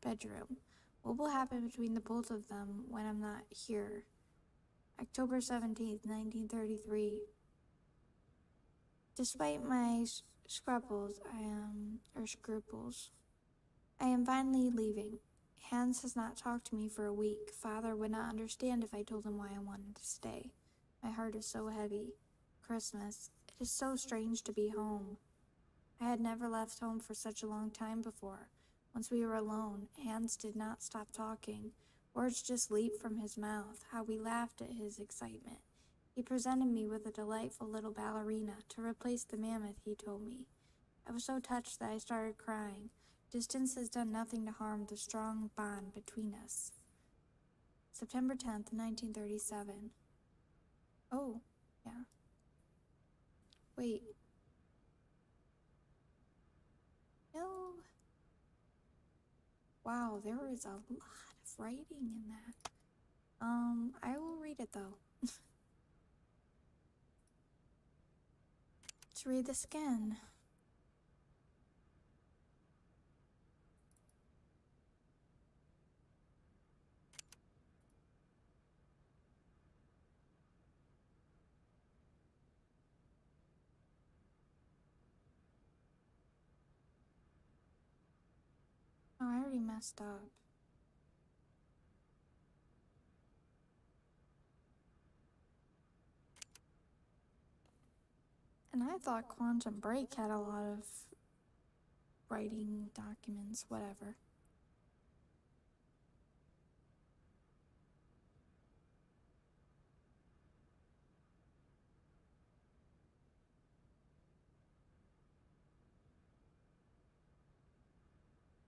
bedroom. What will happen between the both of them when I'm not here? October 17th, 1933. Despite my scruples, I am finally leaving. Hans has not talked to me for a week. Father would not understand if I told him why I wanted to stay. My heart is so heavy. Christmas. It is so strange to be home. I had never left home for such a long time before. Once we were alone, Hans did not stop talking. Words just leaped from his mouth. How we laughed at his excitement. He presented me with a delightful little ballerina to replace the mammoth, he told me. I was so touched that I started crying. Distance has done nothing to harm the strong bond between us. September 10th, 1937. Oh, yeah. Wait. No. Wow, there is a lot of writing in that. I will read it though. Let's read this again. Oh, I already messed up. And I thought Quantum Break had a lot of writing documents, whatever.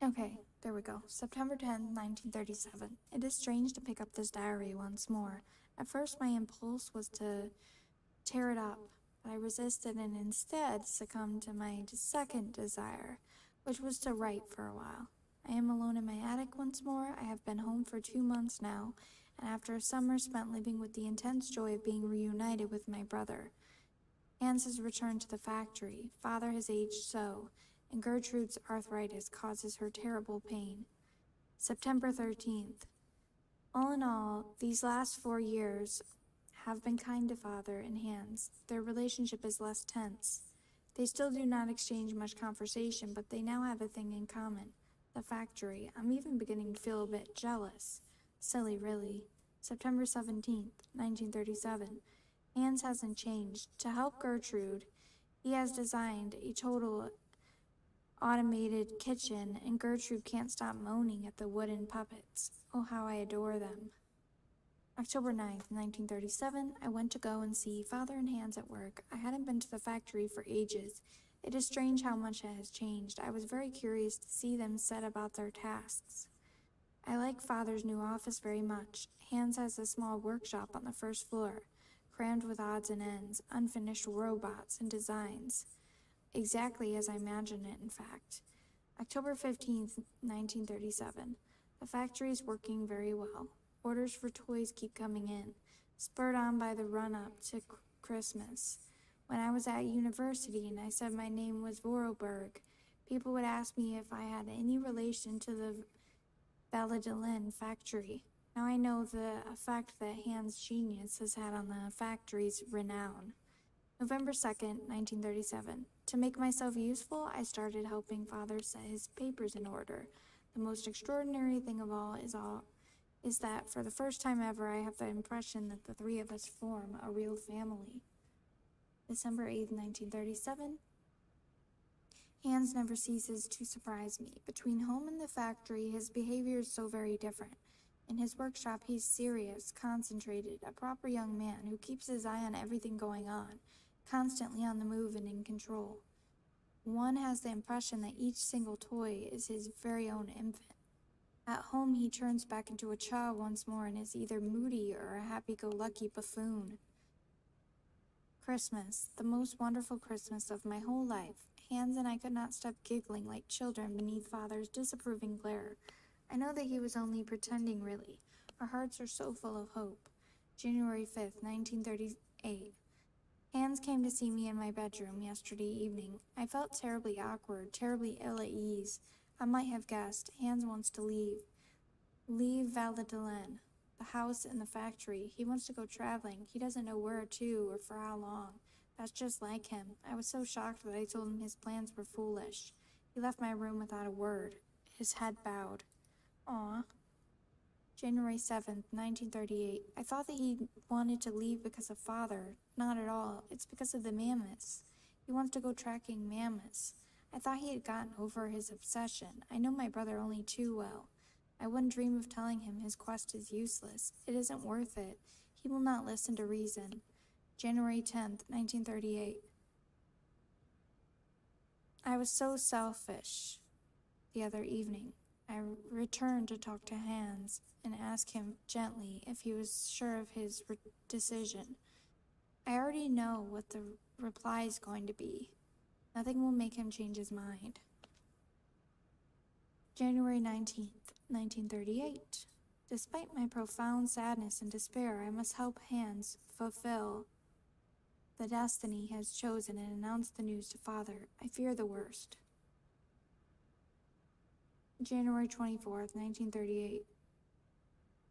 Okay, there we go. September 10th, 1937. It is strange to pick up this diary once more. At first, my impulse was to tear it up, but I resisted and instead succumbed to my second desire, which was to write for a while. I am alone in my attic once more. I have been home for 2 months now, and after a summer spent living with the intense joy of being reunited with my brother. Hans has returned to the factory. Father has aged so, and Gertrude's arthritis causes her terrible pain. September 13th. All in all, these last 4 years have been kind to Father and Hans. Their relationship is less tense. They still do not exchange much conversation, but they now have a thing in common. The factory. I'm even beginning to feel a bit jealous. Silly, really. September 17th, 1937. Hans hasn't changed. To help Gertrude, he has designed a total automated kitchen, and Gertrude can't stop moaning at the wooden puppets. Oh, how I adore them. October 9th, 1937, I went to go and see Father and Hans at work. I hadn't been to the factory for ages. It is strange how much it has changed. I was very curious to see them set about their tasks. I like Father's new office very much. Hans has a small workshop on the first floor, crammed with odds and ends, unfinished robots and designs. Exactly as I imagined it, in fact. October 15th, 1937. The factory is working very well. Orders for toys keep coming in, spurred on by the run-up to Christmas. When I was at university and I said my name was Vorarlberg, people would ask me if I had any relation to the Valladolid factory. Now I know the effect that Hans' genius has had on the factory's renown. November 2nd, 1937. To make myself useful, I started helping Father set his papers in order. The most extraordinary thing of all is that for the first time ever, I have the impression that the three of us form a real family. December 8th, 1937. Hans never ceases to surprise me. Between home and the factory, his behavior is so very different. In his workshop, he's serious, concentrated, a proper young man who keeps his eye on everything going on, constantly on the move and in control. One has the impression that each single toy is his very own infant. At home, he turns back into a child once more and is either moody or a happy-go-lucky buffoon. Christmas, the most wonderful Christmas of my whole life. Hans and I could not stop giggling like children beneath Father's disapproving glare. I know that he was only pretending, really. Our hearts are so full of hope. January 5th, 1938. Hans came to see me in my bedroom yesterday evening. I felt terribly awkward, terribly ill at ease. I might have guessed. Hans wants to leave. Leave Valladolid, the house and the factory. He wants to go traveling. He doesn't know where to or for how long. That's just like him. I was so shocked that I told him his plans were foolish. He left my room without a word, his head bowed. Aw. January 7th, 1938. I thought that he wanted to leave because of Father. Not at all. It's because of the mammoths. He wants to go tracking mammoths. I thought he had gotten over his obsession. I know my brother only too well. I wouldn't dream of telling him his quest is useless. It isn't worth it. He will not listen to reason. January 10th, 1938. I was so selfish the other evening. I returned to talk to Hans and ask him gently if he was sure of his decision. I already know what the reply is going to be. Nothing will make him change his mind. January 19th, 1938. Despite my profound sadness and despair, I must help Hans fulfill the destiny he has chosen and announce the news to Father. I fear the worst. January 24th, 1938.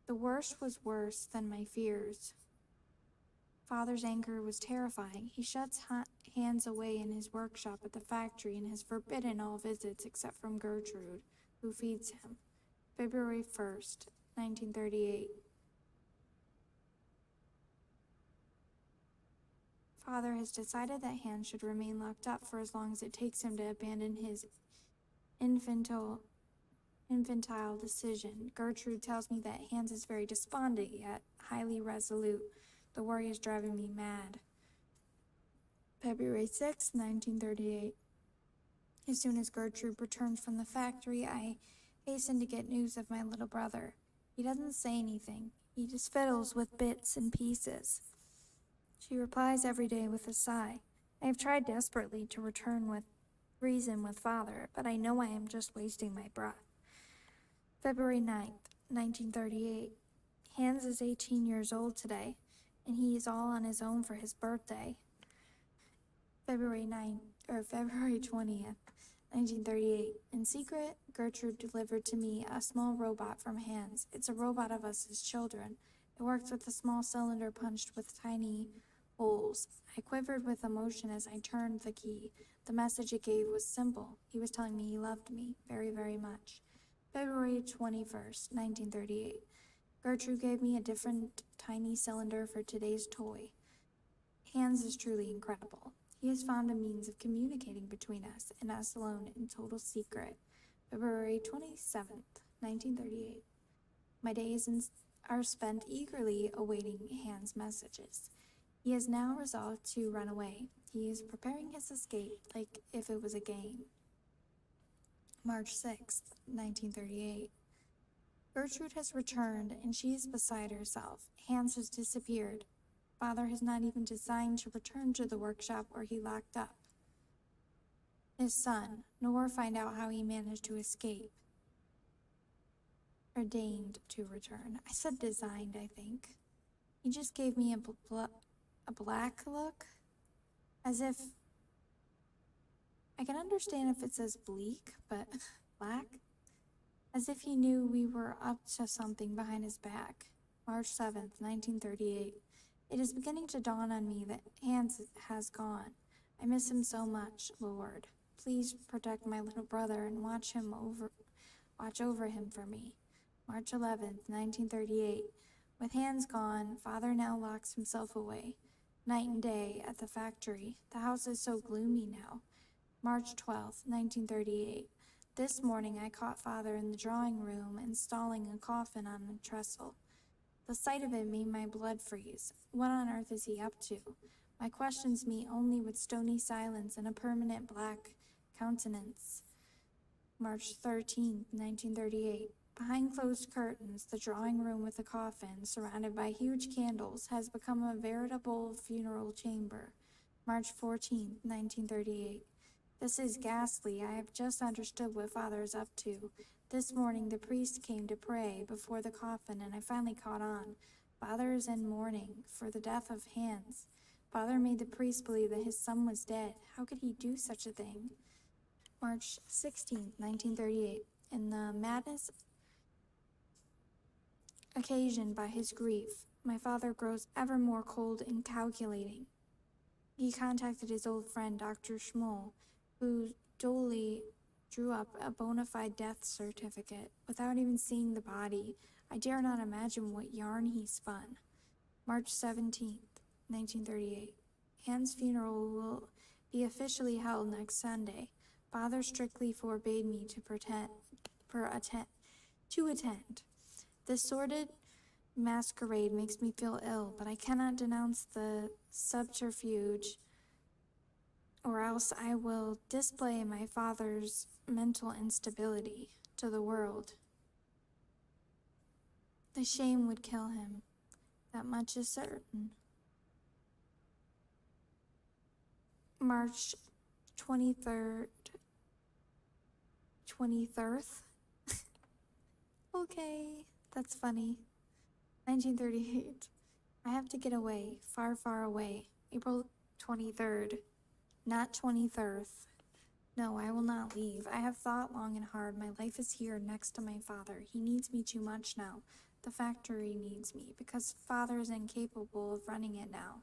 The worst was worse than my fears. Father's anger was terrifying. He shuts Hans away in his workshop at the factory and has forbidden all visits except from Gertrude, who feeds him. February 1st, 1938. Father has decided that Hans should remain locked up for as long as it takes him to abandon his infantile decision. Gertrude tells me that Hans is very despondent yet highly resolute. The worry is driving me mad. February 6, 1938. As soon as Gertrude returns from the factory, I hasten to get news of my little brother. He doesn't say anything. He just fiddles with bits and pieces. She replies every day with a sigh. I have tried desperately to reason with Father, but I know I am just wasting my breath. February 9th, 1938. Hans is 18 years old today, and he is all on his own for his birthday. February 20th, 1938. In secret, Gertrude delivered to me a small robot from Hans. It's a robot of us as children. It works with a small cylinder punched with tiny holes. I quivered with emotion as I turned the key. The message it gave was simple. He was telling me he loved me very, very much. February 21st, 1938. Gertrude gave me a different tiny cylinder for today's toy. Hans is truly incredible. He has found a means of communicating between us and us alone in total secret. February 27th, 1938. My days are spent eagerly awaiting Hans' messages. He has now resolved to run away. He is preparing his escape like if it was a game. March 6th, 1938. Gertrude has returned, and she is beside herself. Hans has disappeared. Father has not even designed to return to the workshop where he locked up his son, nor find out how he managed to escape. Or deigned to return. I said designed, I think. He just gave me a black look, as if... I can understand if it says bleak, but black? As if he knew we were up to something behind his back. March 7th, 1938. It is beginning to dawn on me that Hans has gone. I miss him so much, Lord. Please protect my little brother and watch over him for me. March 11th, 1938. With Hans gone, Father now locks himself away. Night and day at the factory. The house is so gloomy now. March 12th, 1938. This morning I caught Father in the drawing room installing a coffin on a trestle. The sight of it made my blood freeze. What on earth is he up to? My questions meet only with stony silence and a permanent black countenance. March 13th, 1938. Behind closed curtains, the drawing room with the coffin, surrounded by huge candles, has become a veritable funeral chamber. March 14th, 1938. This is ghastly. I have just understood what Father is up to. This morning the priest came to pray before the coffin, and I finally caught on. Father is in mourning for the death of Hans. Father made the priest believe that his son was dead. How could he do such a thing? March 16th, 1938. In the madness occasioned by his grief, my father grows ever more cold and calculating. He contacted his old friend, Dr. Schmoll, who duly drew up a bona fide death certificate without even seeing the body. I dare not imagine what yarn he spun. March 17th, 1938. Hans' funeral will be officially held next Sunday. Father strictly forbade me to attend. This sordid masquerade makes me feel ill, but I cannot denounce the subterfuge, or else I will display my father's mental instability to the world. The shame would kill him. That much is certain. March 23rd. 23rd? Okay, that's funny. 1938. I have to get away, far, far away. April 23rd, not 23rd. No, I will not leave. I have thought long and hard. My life is here next to my father. He needs me too much now. The factory needs me, because Father is incapable of running it now.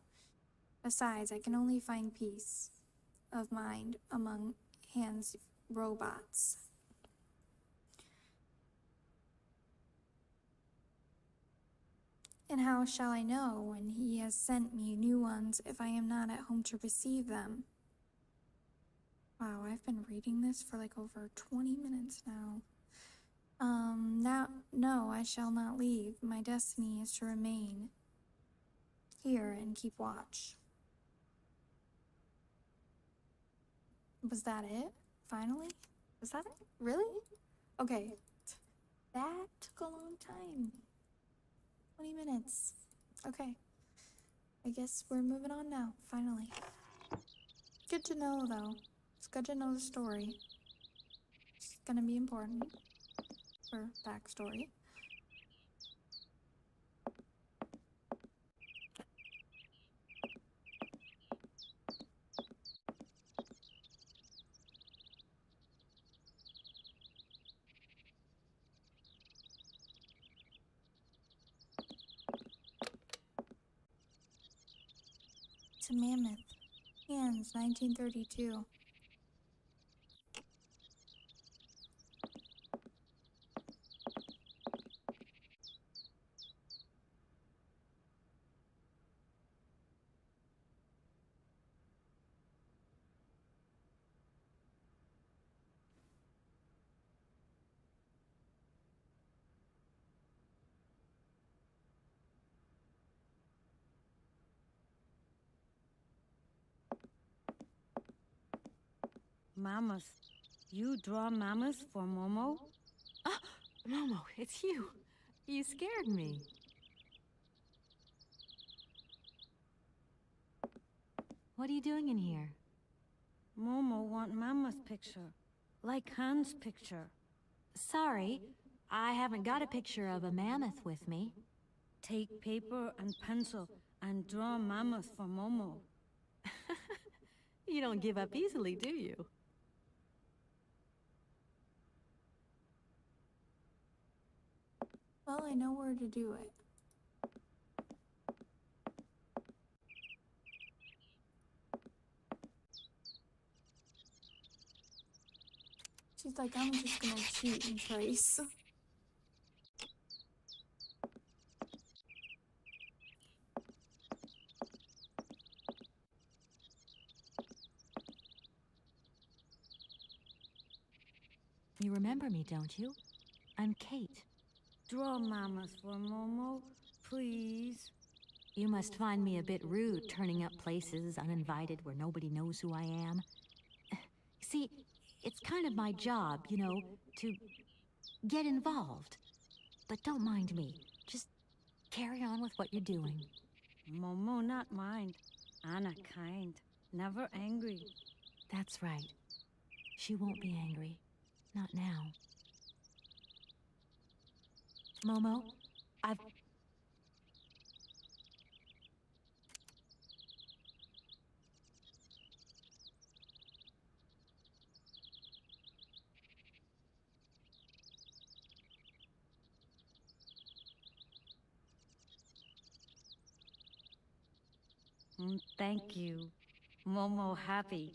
Besides, I can only find peace of mind among Hans' robots. And how shall I know when he has sent me new ones if I am not at home to receive them? Wow, I've been reading this for like over 20 minutes now. No, I shall not leave. My destiny is to remain here and keep watch. Was that it? Finally? Was that it? Really? Okay. That took a long time. 20 minutes. Okay. I guess we're moving on now, finally. Good to know, though. It's good to know the story. It's gonna be important for backstory. It's a mammoth. Hands, 1932. Mammoth. You draw mammoths for Momo? Ah, Momo, it's you. You scared me. What are you doing in here? Momo want mammoth picture. Like Hans' picture. Sorry, I haven't got a picture of a mammoth with me. Take paper and pencil and draw mammoth for Momo. You don't give up easily, do you? Well, I know where to do it. She's like, I'm just gonna cheat and trace. You remember me, don't you? I'm Kate. Draw mammoth for Momo, please. You must find me a bit rude turning up places uninvited where nobody knows who I am. See, it's kind of my job, you know, to get involved. But don't mind me. Just carry on with what you're doing. Momo not mind. Anna kind. never angry. That's right. She won't be angry. Not now. Momo, I've... Thank you. Momo happy.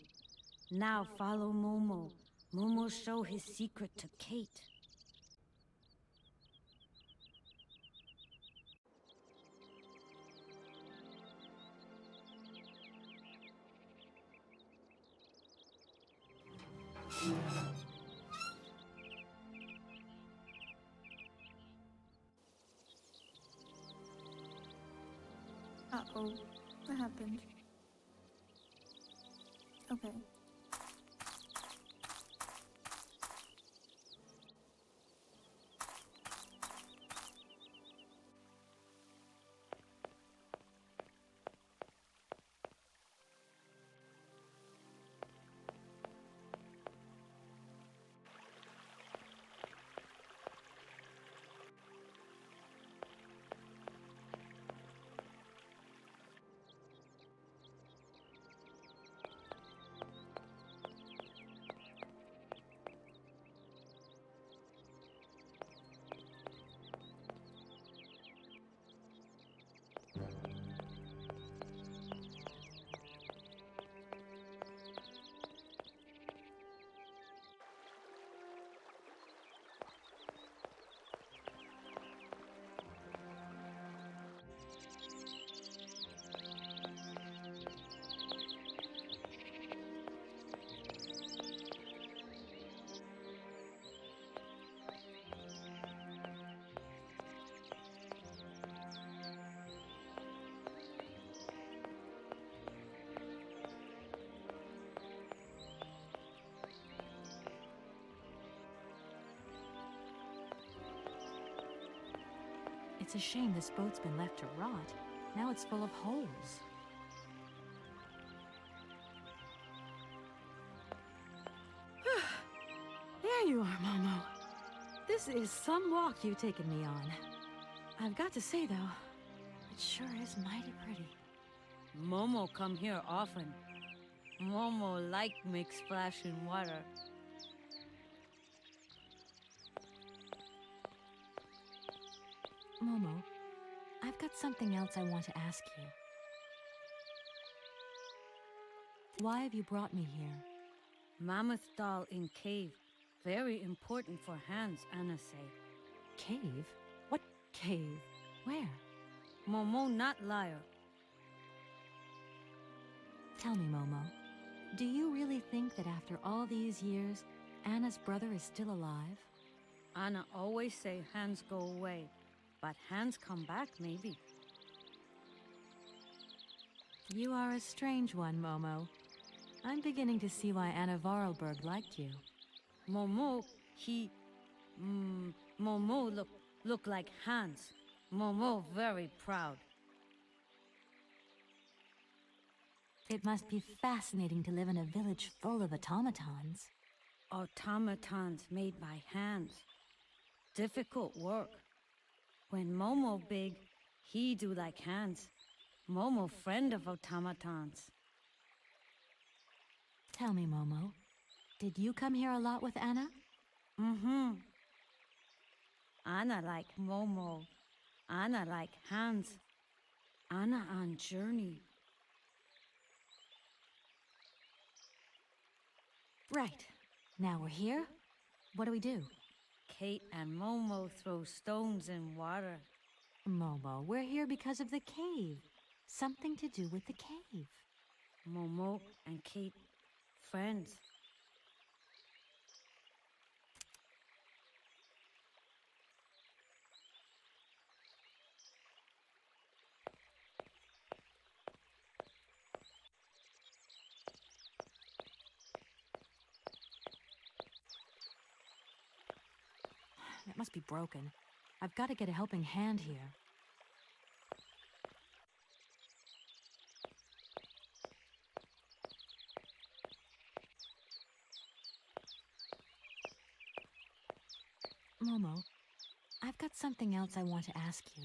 Now follow Momo. Momo show his secret to Kate. Uh-oh. What happened? Okay. It's a shame this boat's been left to rot. Now it's full of holes. There you are, Momo. This is some walk you've taken me on. I've got to say, though, it sure is mighty pretty. Momo come here often. Momo like make splash in water. Momo, I've got something else I want to ask you. Why have you brought me here? Mammoth doll in cave. Very important for Hans, Anna say. Cave? What cave? Where? Momo not liar. Tell me, Momo, do you really think that after all these years, Anna's brother is still alive? Anna always say Hans go away, but Hans come back maybe. You are a strange one, Momo. I'm beginning to see why Anna Vorarlberg liked you. Momo, Momo look like Hans. Momo very proud. It must be fascinating to live in a village full of automatons. Automatons made by hands. Difficult work. When Momo big, he do like Hans. Momo friend of automatons. Tell me, Momo, did you come here a lot with Anna? Mm-hmm. Anna like Momo. Anna like Hans. Anna on journey. Right. Now we're here. What do we do? Kate and Momo throw stones in water. Momo, we're here because of the cave. Something to do with the cave. Momo and Kate, friends. It must be broken. I've got to get a helping hand here. got something else I want to ask you.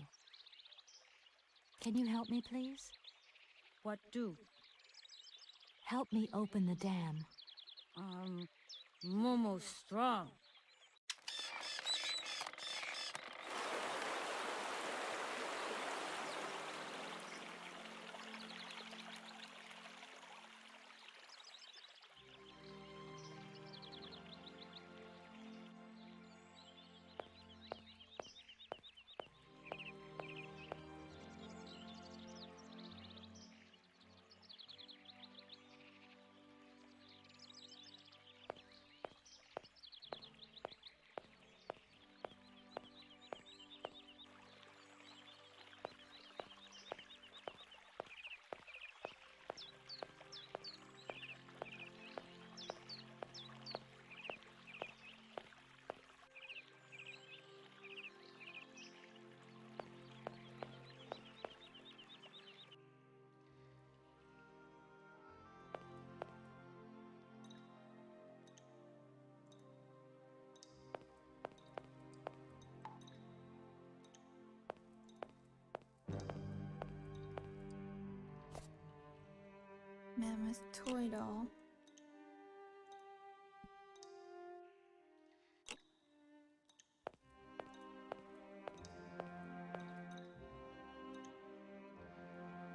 Can you help me, please? What do? Help me open the dam. Momo's strong. Mammoth toy doll.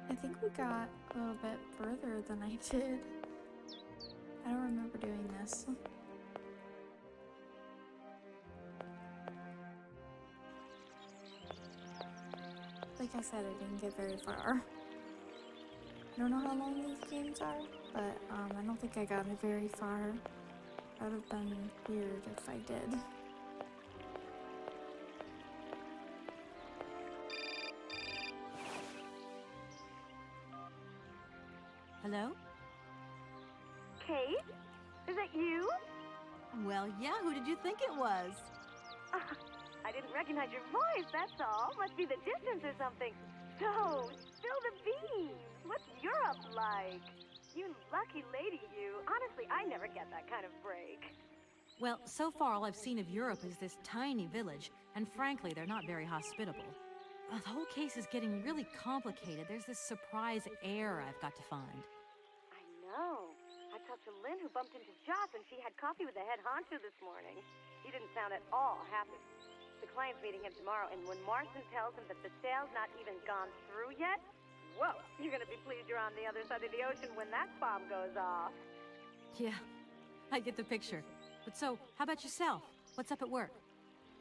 I think we got a little bit further than I did. I don't remember doing this. Like I said, I didn't get very far. I don't know how long these games are, but I don't think I got it very far. That would have been weird if I did. Hello? Kate? Is that you? Well, yeah, who did you think it was? I didn't recognize your voice, that's all. Must be the distance or something. So, spill the beans. What's Europe like? You lucky lady, you. Honestly, I never get that kind of break. Well, so far all I've seen of Europe is this tiny village, and frankly, they're not very hospitable. The whole case is getting really complicated. There's this surprise heir I've got to find. I know. I talked to Lynn, who bumped into Joss, and she had coffee with the head honcho this morning. He didn't sound at all happy. The client's meeting him tomorrow, and when Marston tells him that the sale's not even gone through yet, whoa, you're gonna be pleased you're on the other side of the ocean when that bomb goes off. Yeah, I get the picture. But so, how about yourself? What's up at work?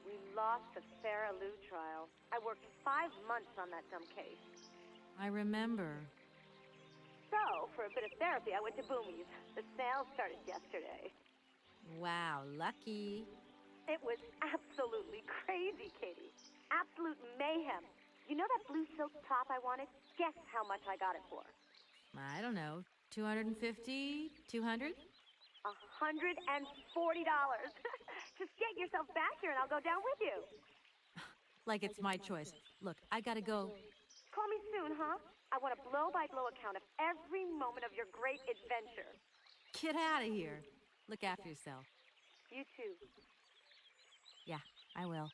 We lost the Farah Lou trial. I worked 5 months on that dumb case. I remember. So, for a bit of therapy, I went to Boomies. The sale started yesterday. Wow, lucky. It was absolutely crazy, Katie. Absolute mayhem. You know that blue silk top I wanted? Guess how much I got it for? I don't know, 250, 200? $140. Just get yourself back here and I'll go down with you. Like it's my choice. Look, I gotta go. Call me soon, huh? I want a blow-by-blow account of every moment of your great adventure. Get out of here. Look after yourself. You too. Yeah, I will.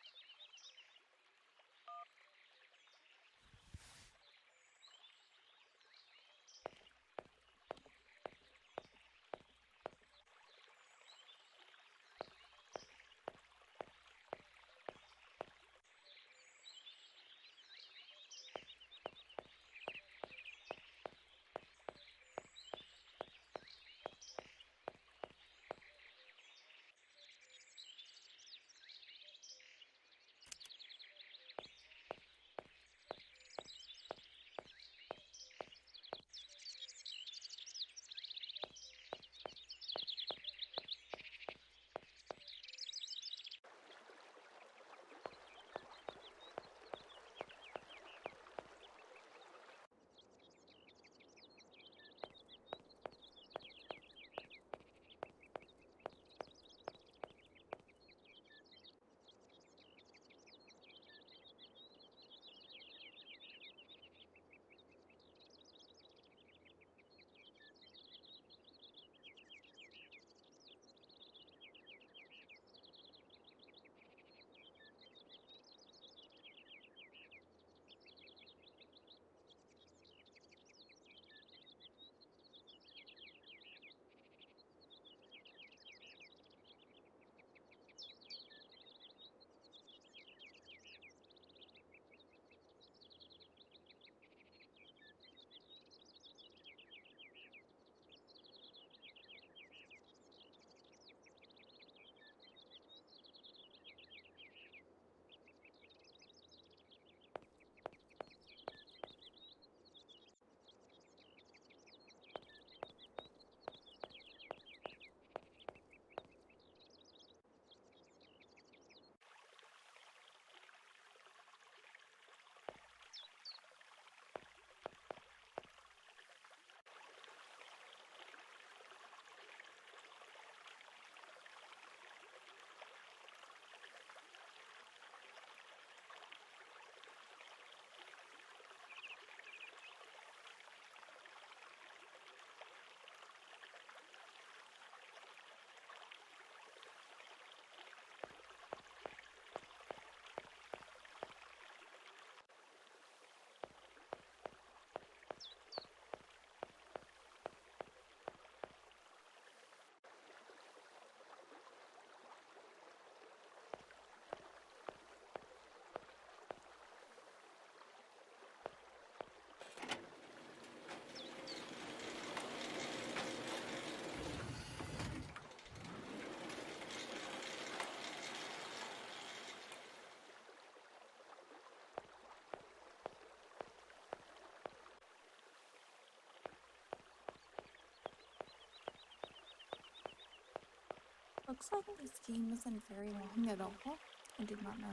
Looks like this game isn't very long at all. I did not know.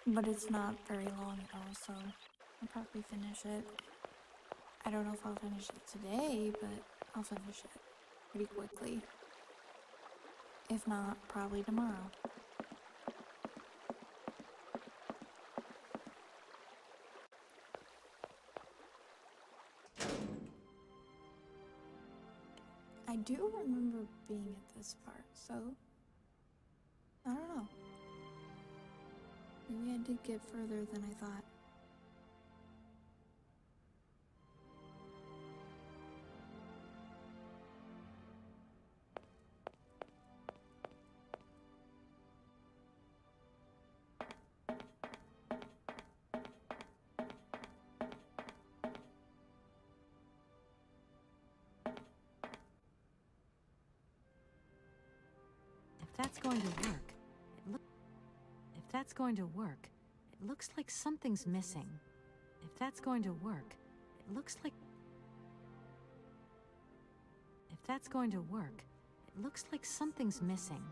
But it's not very long at all, so I'll probably finish it. I don't know if I'll finish it today, but I'll finish it pretty quickly. If not, probably tomorrow. I do remember being at this part, so I don't know. Maybe I did get further than I thought. If that's going to work, if that's going to work, it looks like something's missing. If that's going to work, it looks like... If that's going to work, it looks like something's missing.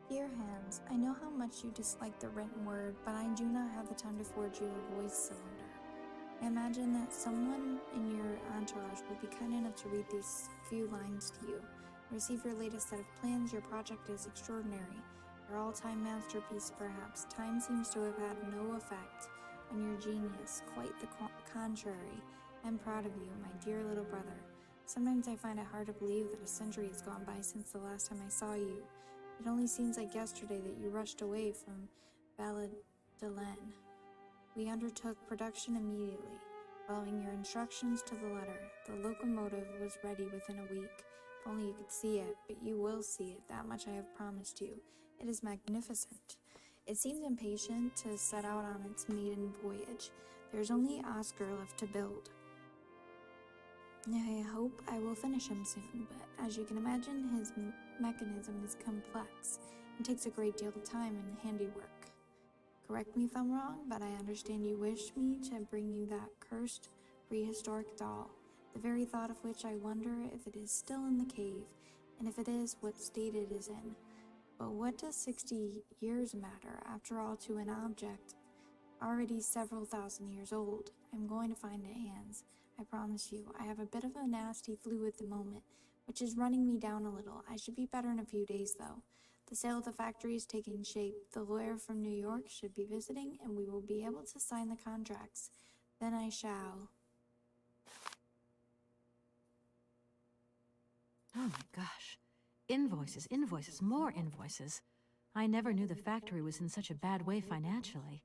Dear Hans, I know how much you dislike the written word, but I do not have the time to forge you a voice cylinder. I imagine that someone in your entourage would be kind enough to read these few lines to you. Receive your latest set of plans. Your project is extraordinary. Your all-time masterpiece, perhaps. Time seems to have had no effect on your genius. Quite the contrary. I'm proud of you, my dear little brother. Sometimes I find it hard to believe that a century has gone by since the last time I saw you. It only seems like yesterday that you rushed away from Valladolid. We undertook production immediately, following your instructions to the letter. The locomotive was ready within a week. If only you could see it, but you will see it. That much I have promised you. It is magnificent. It seems impatient to set out on its maiden voyage. There's only Oscar left to build. I hope I will finish him soon, but as you can imagine, his mechanism is complex and takes a great deal of time and handiwork. Correct me if I'm wrong, but I understand you wish me to bring you that cursed prehistoric doll, the very thought of which I wonder if it is still in the cave, and if it is, what state it is in. But what does 60 years matter, after all, to an object already several thousand years old? I'm going to find it, Hans. I promise you. I have a bit of a nasty flu at the moment, which is running me down a little. I should be better in a few days, though. The sale of the factory is taking shape. The lawyer from New York should be visiting, and we will be able to sign the contracts. Then I shall... Oh my gosh. Invoices, invoices, more invoices. I never knew the factory was in such a bad way financially.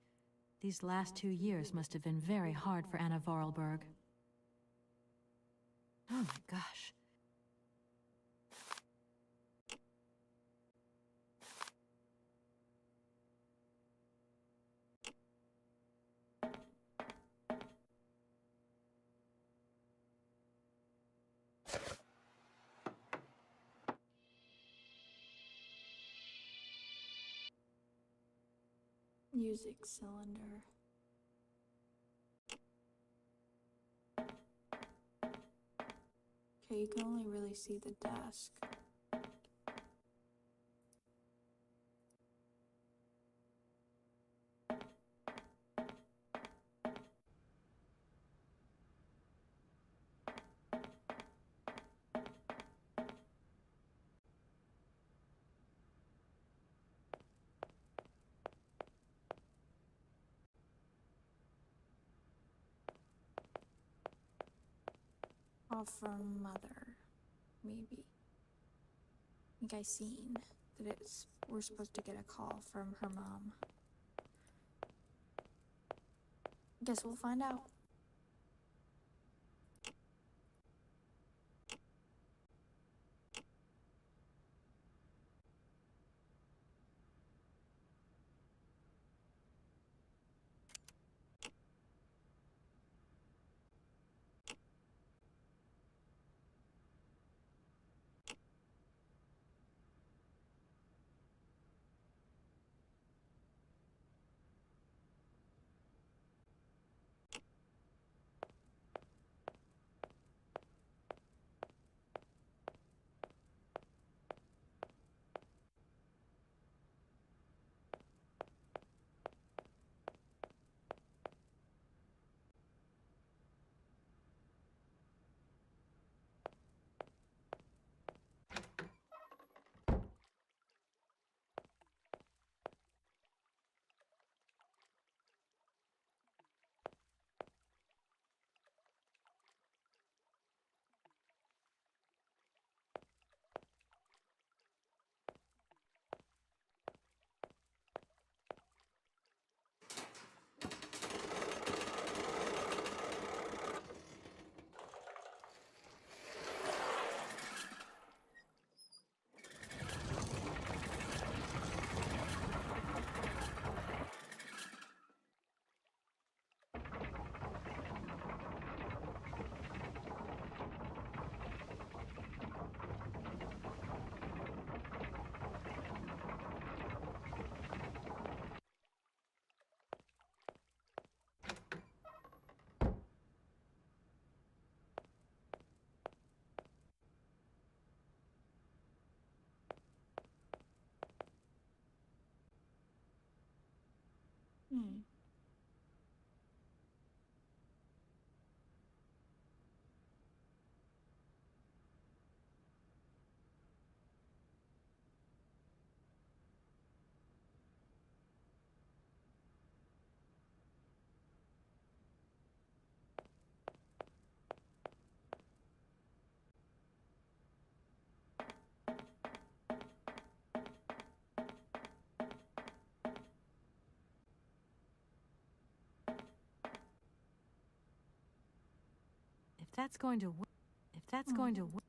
These last 2 years must have been very hard for Anna Vorarlberg. Oh my gosh. Music cylinder. Okay, you can only really see the desk. All from Mother. maybe. I think I seen that we're supposed to get a call from her mom. Guess we'll find out. Hmm. If that's going to work, if that's going to work,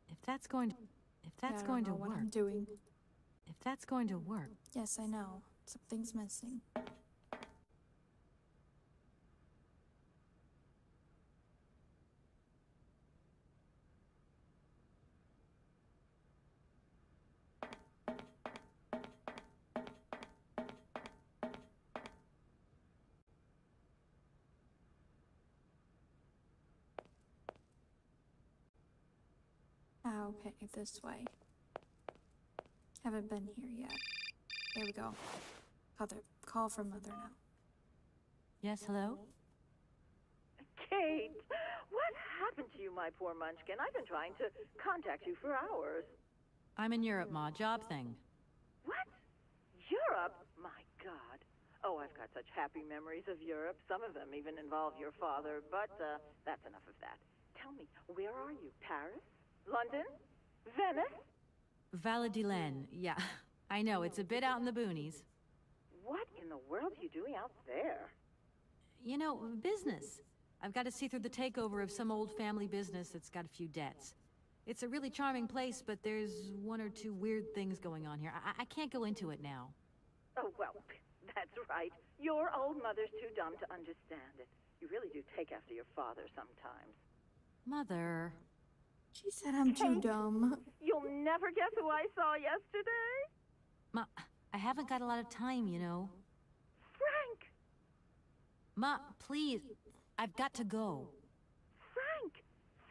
if that's going to, if Yeah, that's I don't going to know what work, I'm doing. if that's going to work, Yes, I know. Something's missing. Ah, okay, this way. Haven't been here yet. There we go. Call from Mother now. yes, hello? Kate, what happened to you, my poor munchkin? I've been trying to contact you for hours. I'm in Europe, Ma, job thing. What? Europe? My God. Oh, I've got such happy memories of Europe. Some of them even involve your father, but that's enough of that. Tell me, where are you? Paris? London? Venice? Valladolid, yeah. I know, it's a bit out in the boonies. What in the world are you doing out there? You know, business. I've got to see through the takeover of some old family business that's got a few debts. It's a really charming place, but there's one or two weird things going on here. I can't go into it now. Oh, well, that's right. Your old mother's too dumb to understand it. You really do take after your father sometimes. Mother. She said I'm too Kate? dumb. You'll never guess who I saw yesterday? Ma, I haven't got a lot of time, you know. Frank! Ma, please. I've got to go. Frank!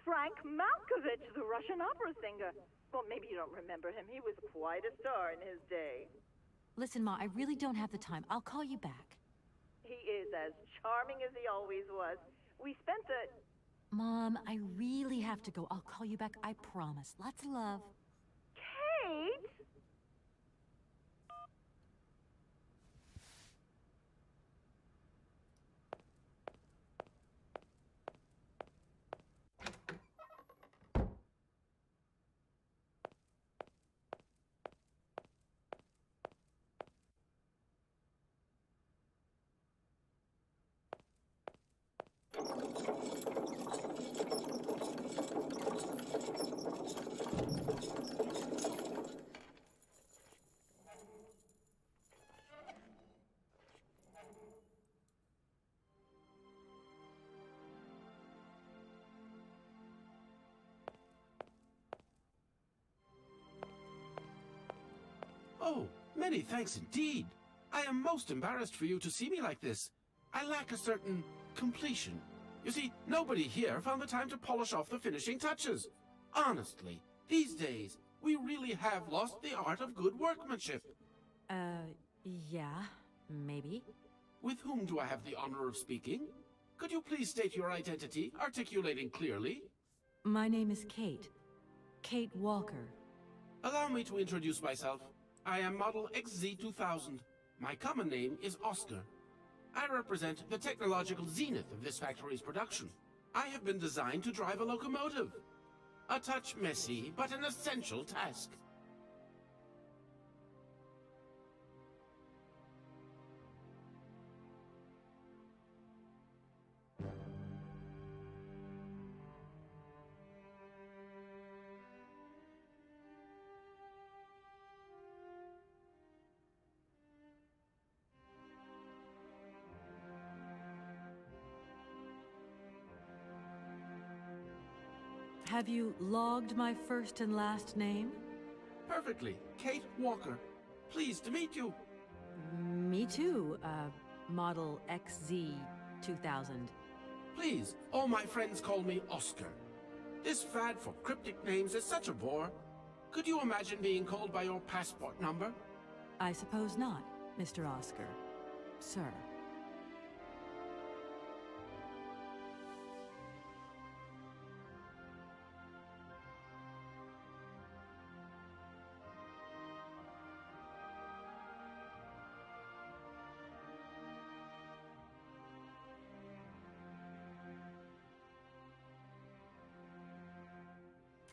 Frank Malkovich, the Russian opera singer. Well, maybe you don't remember him. He was quite a star in his day. Listen, Ma, I really don't have the time. I'll call you back. He is as charming as he always was. We spent the... Mom, I really have to go. I'll call you back, I promise. Lots of love. Kate! Oh, many thanks indeed. I am most embarrassed for you to see me like this. I lack a certain completion. You see, nobody here found the time to polish off the finishing touches. Honestly, these days, we really have lost the art of good workmanship. Yeah, maybe. With whom do I have the honor of speaking? Could you please state your identity, articulating clearly? My name is Kate. Kate Walker. Allow me to introduce myself. I am Model XZ2000. My common name is Oscar. I represent the technological zenith of this factory's production. I have been designed to drive a locomotive. A touch messy, but an essential task. Have you logged my first and last name? Perfectly. Kate Walker. Pleased to meet you. Me too, Model XZ2000. Please, all my friends call me Oscar. This fad for cryptic names is such a bore. Could you imagine being called by your passport number? I suppose not, Mr. Oscar. Sir.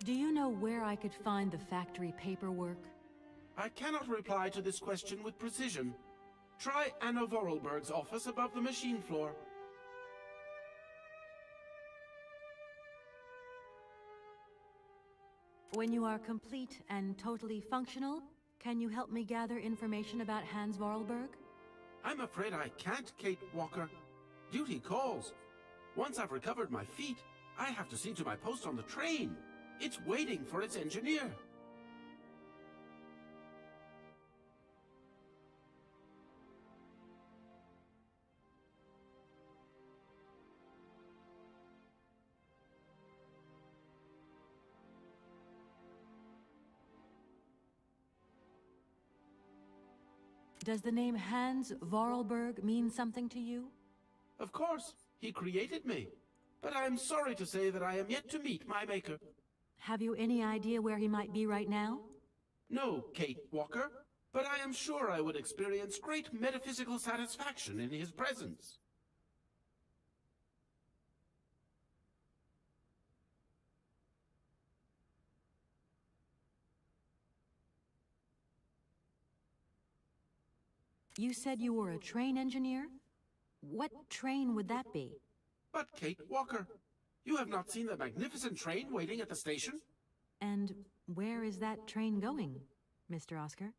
Do you know where I could find the factory paperwork? I cannot reply to this question with precision. Try Anna Vorarlberg's office above the machine floor. When you are complete and totally functional, can you help me gather information about Hans Vorarlberg? I'm afraid I can't, Kate Walker. Duty calls. Once I've recovered my feet, I have to see to my post on the train. It's waiting for its engineer. Does the name Hans Vorarlberg mean something to you? Of course, he created me. But I'm sorry to say that I am yet to meet my maker. Have you any idea where he might be right now? No, Kate Walker, but I am sure I would experience great metaphysical satisfaction in his presence. You said you were a train engineer? What train would that be? But Kate Walker, you have not seen the magnificent train waiting at the station? And where is that train going, Mr. Oscar?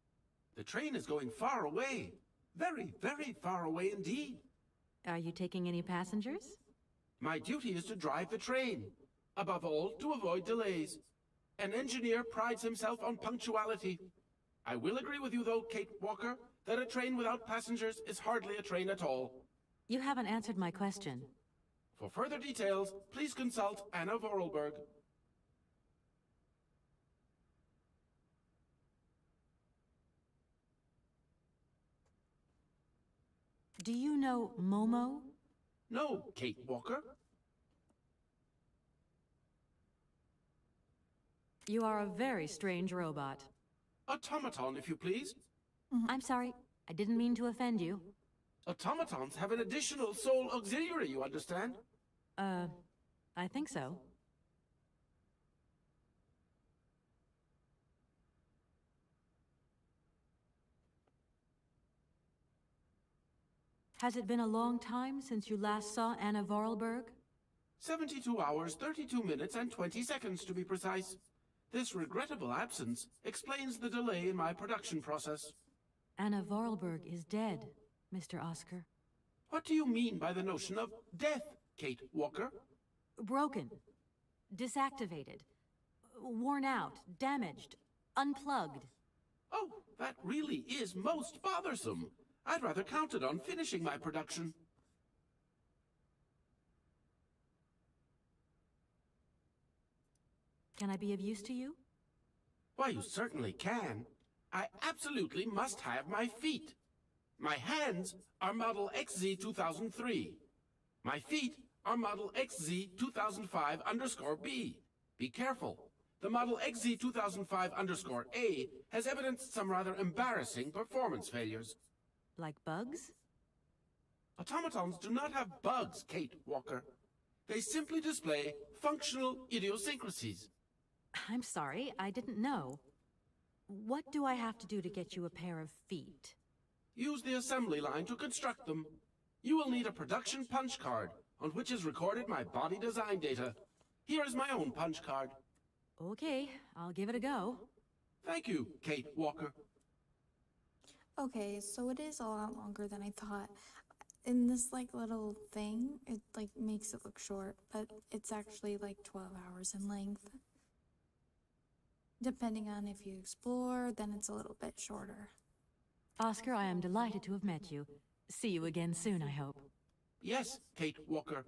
The train is going far away. Very, very far away indeed. Are you taking any passengers? My duty is to drive the train. Above all, to avoid delays. An engineer prides himself on punctuality. I will agree with you, though, Kate Walker, that a train without passengers is hardly a train at all. You haven't answered my question. For further details, please consult Anna Vorarlberg. Do you know Momo? No, Kate Walker. You are a very strange robot. Automaton, if you please. I'm sorry, I didn't mean to offend you. Automatons have an additional soul auxiliary, you understand? I think so. Has it been a long time since you last saw Anna Vorarlberg? 72 hours, 32 minutes, and 20 seconds to be precise. This regrettable absence explains the delay in my production process. Anna Vorarlberg is dead, Mr. Oscar. What do you mean by the notion of death, Kate Walker? Broken. Disactivated. Worn out. Damaged. Unplugged. Oh, that really is most bothersome. I'd rather counted on finishing my production. Can I be of use to you? Why, you certainly can. I absolutely must have my feet. My hands are model XZ2003. My feet are model XZ2005_B. Be careful. The model XZ2005_A has evidenced some rather embarrassing performance failures. Like bugs? Automatons do not have bugs, Kate Walker. They simply display functional idiosyncrasies. I'm sorry, I didn't know. What do I have to do to get you a pair of feet? Use the assembly line to construct them. You will need a production punch card, on which is recorded my body design data. Here is my own punch card. Okay, I'll give it a go. Thank you, Kate Walker. Okay, so it is a lot longer than I thought. In this little thing, it makes it look short, but it's actually 12 hours in length. Depending on if you explore, then it's a little bit shorter. Oscar, I am delighted to have met you. See you again soon, I hope. Yes, Kate Walker.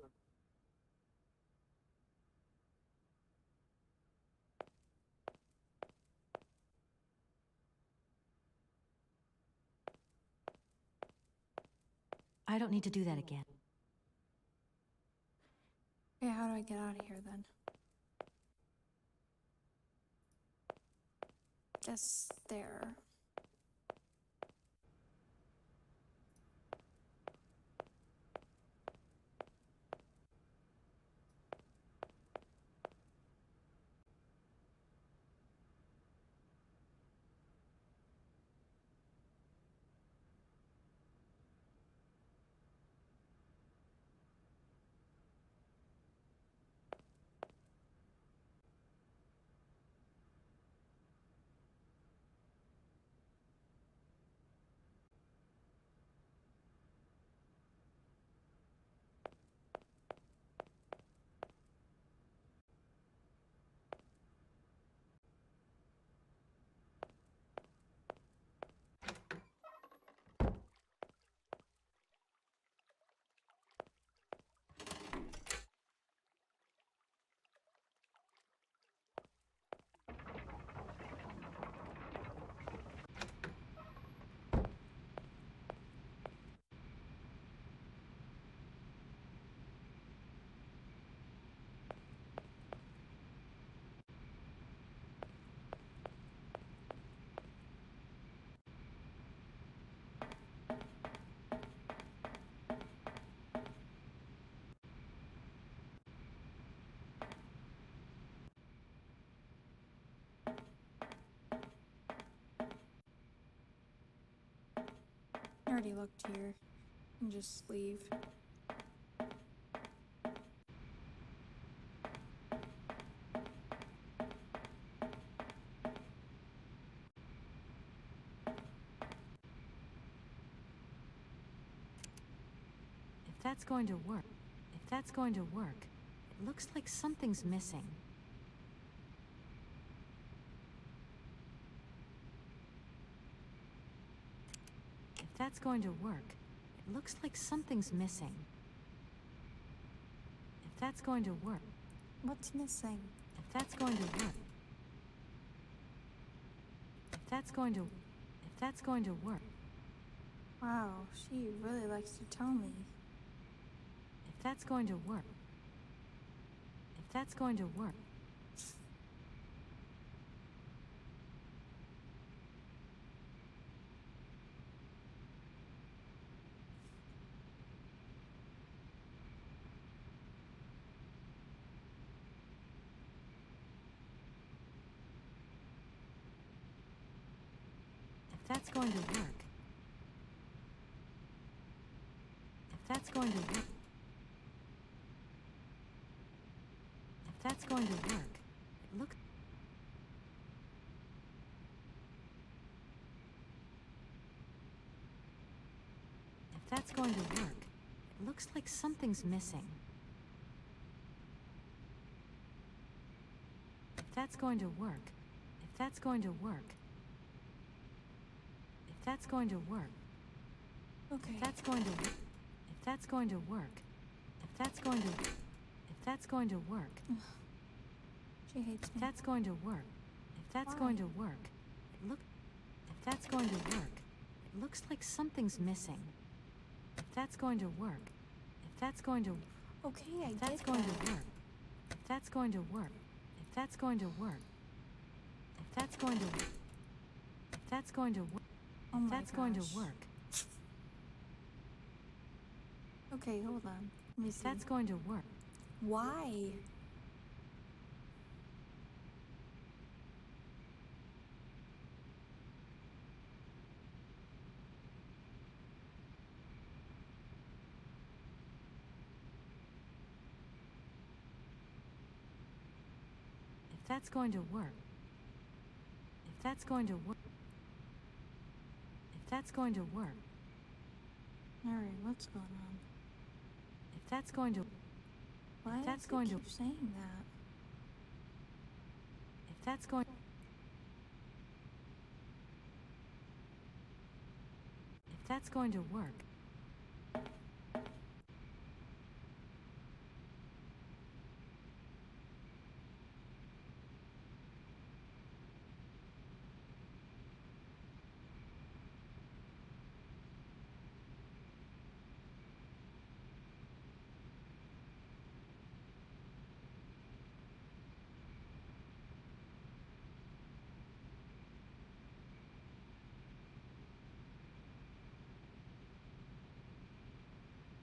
I don't need to do that again. Okay, how do I get out of here then? Guess there. I already looked here. And just leave. If that's going to work, it looks like something's missing. If that's going to work, it looks like something's missing. If that's going to work. What's missing? If that's going to work. If that's going to work. Wow, she really likes to tell me. If that's going to work. If that's going to work. If that's going to work. If that's going to work. that's going to work, it looks... If that's going to work, it looks like something's missing. If that's going to work, if that's going to work, if that's going to work, Okay. if that's going to work, if that's going to work, if that's going to, if that's going to work, She hates if me. that's going to work, if that's Why? going to work, it look, if that's going to work, it looks like something's missing. If that's going to work, if that's going to, Okay, I if get that's going that. to work, if that's going to work, if that's going to work, if that's going to, if that's going to work, Oh if my that's going to gosh. work, Okay, hold on. Let me if see. that's going to work, Why? if that's going to work, if that's going to work, if that's going to work, Alright, what's going on? if that's going to, Why that's does going it to- keep saying that? if that's going, if that's going to work,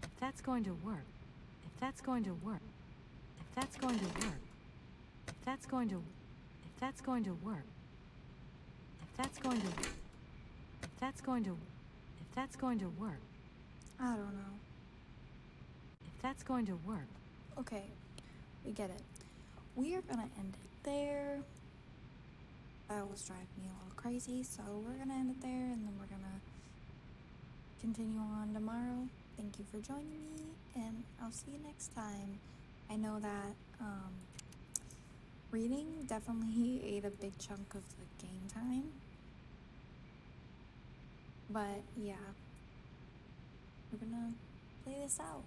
if that's going to work, if that's going to work, if that's going to work, if that's going to, if that's going to work, if that's going to, if that's going to, if that's going to work, I don't know. if that's going to work, Okay, we get it. We are gonna end it there. That was driving me a little crazy, so we're gonna end it there and then we're gonna continue on tomorrow. Thank you for joining me, and I'll see you next time. I know that reading definitely ate a big chunk of the game time, but yeah, we're gonna play this out.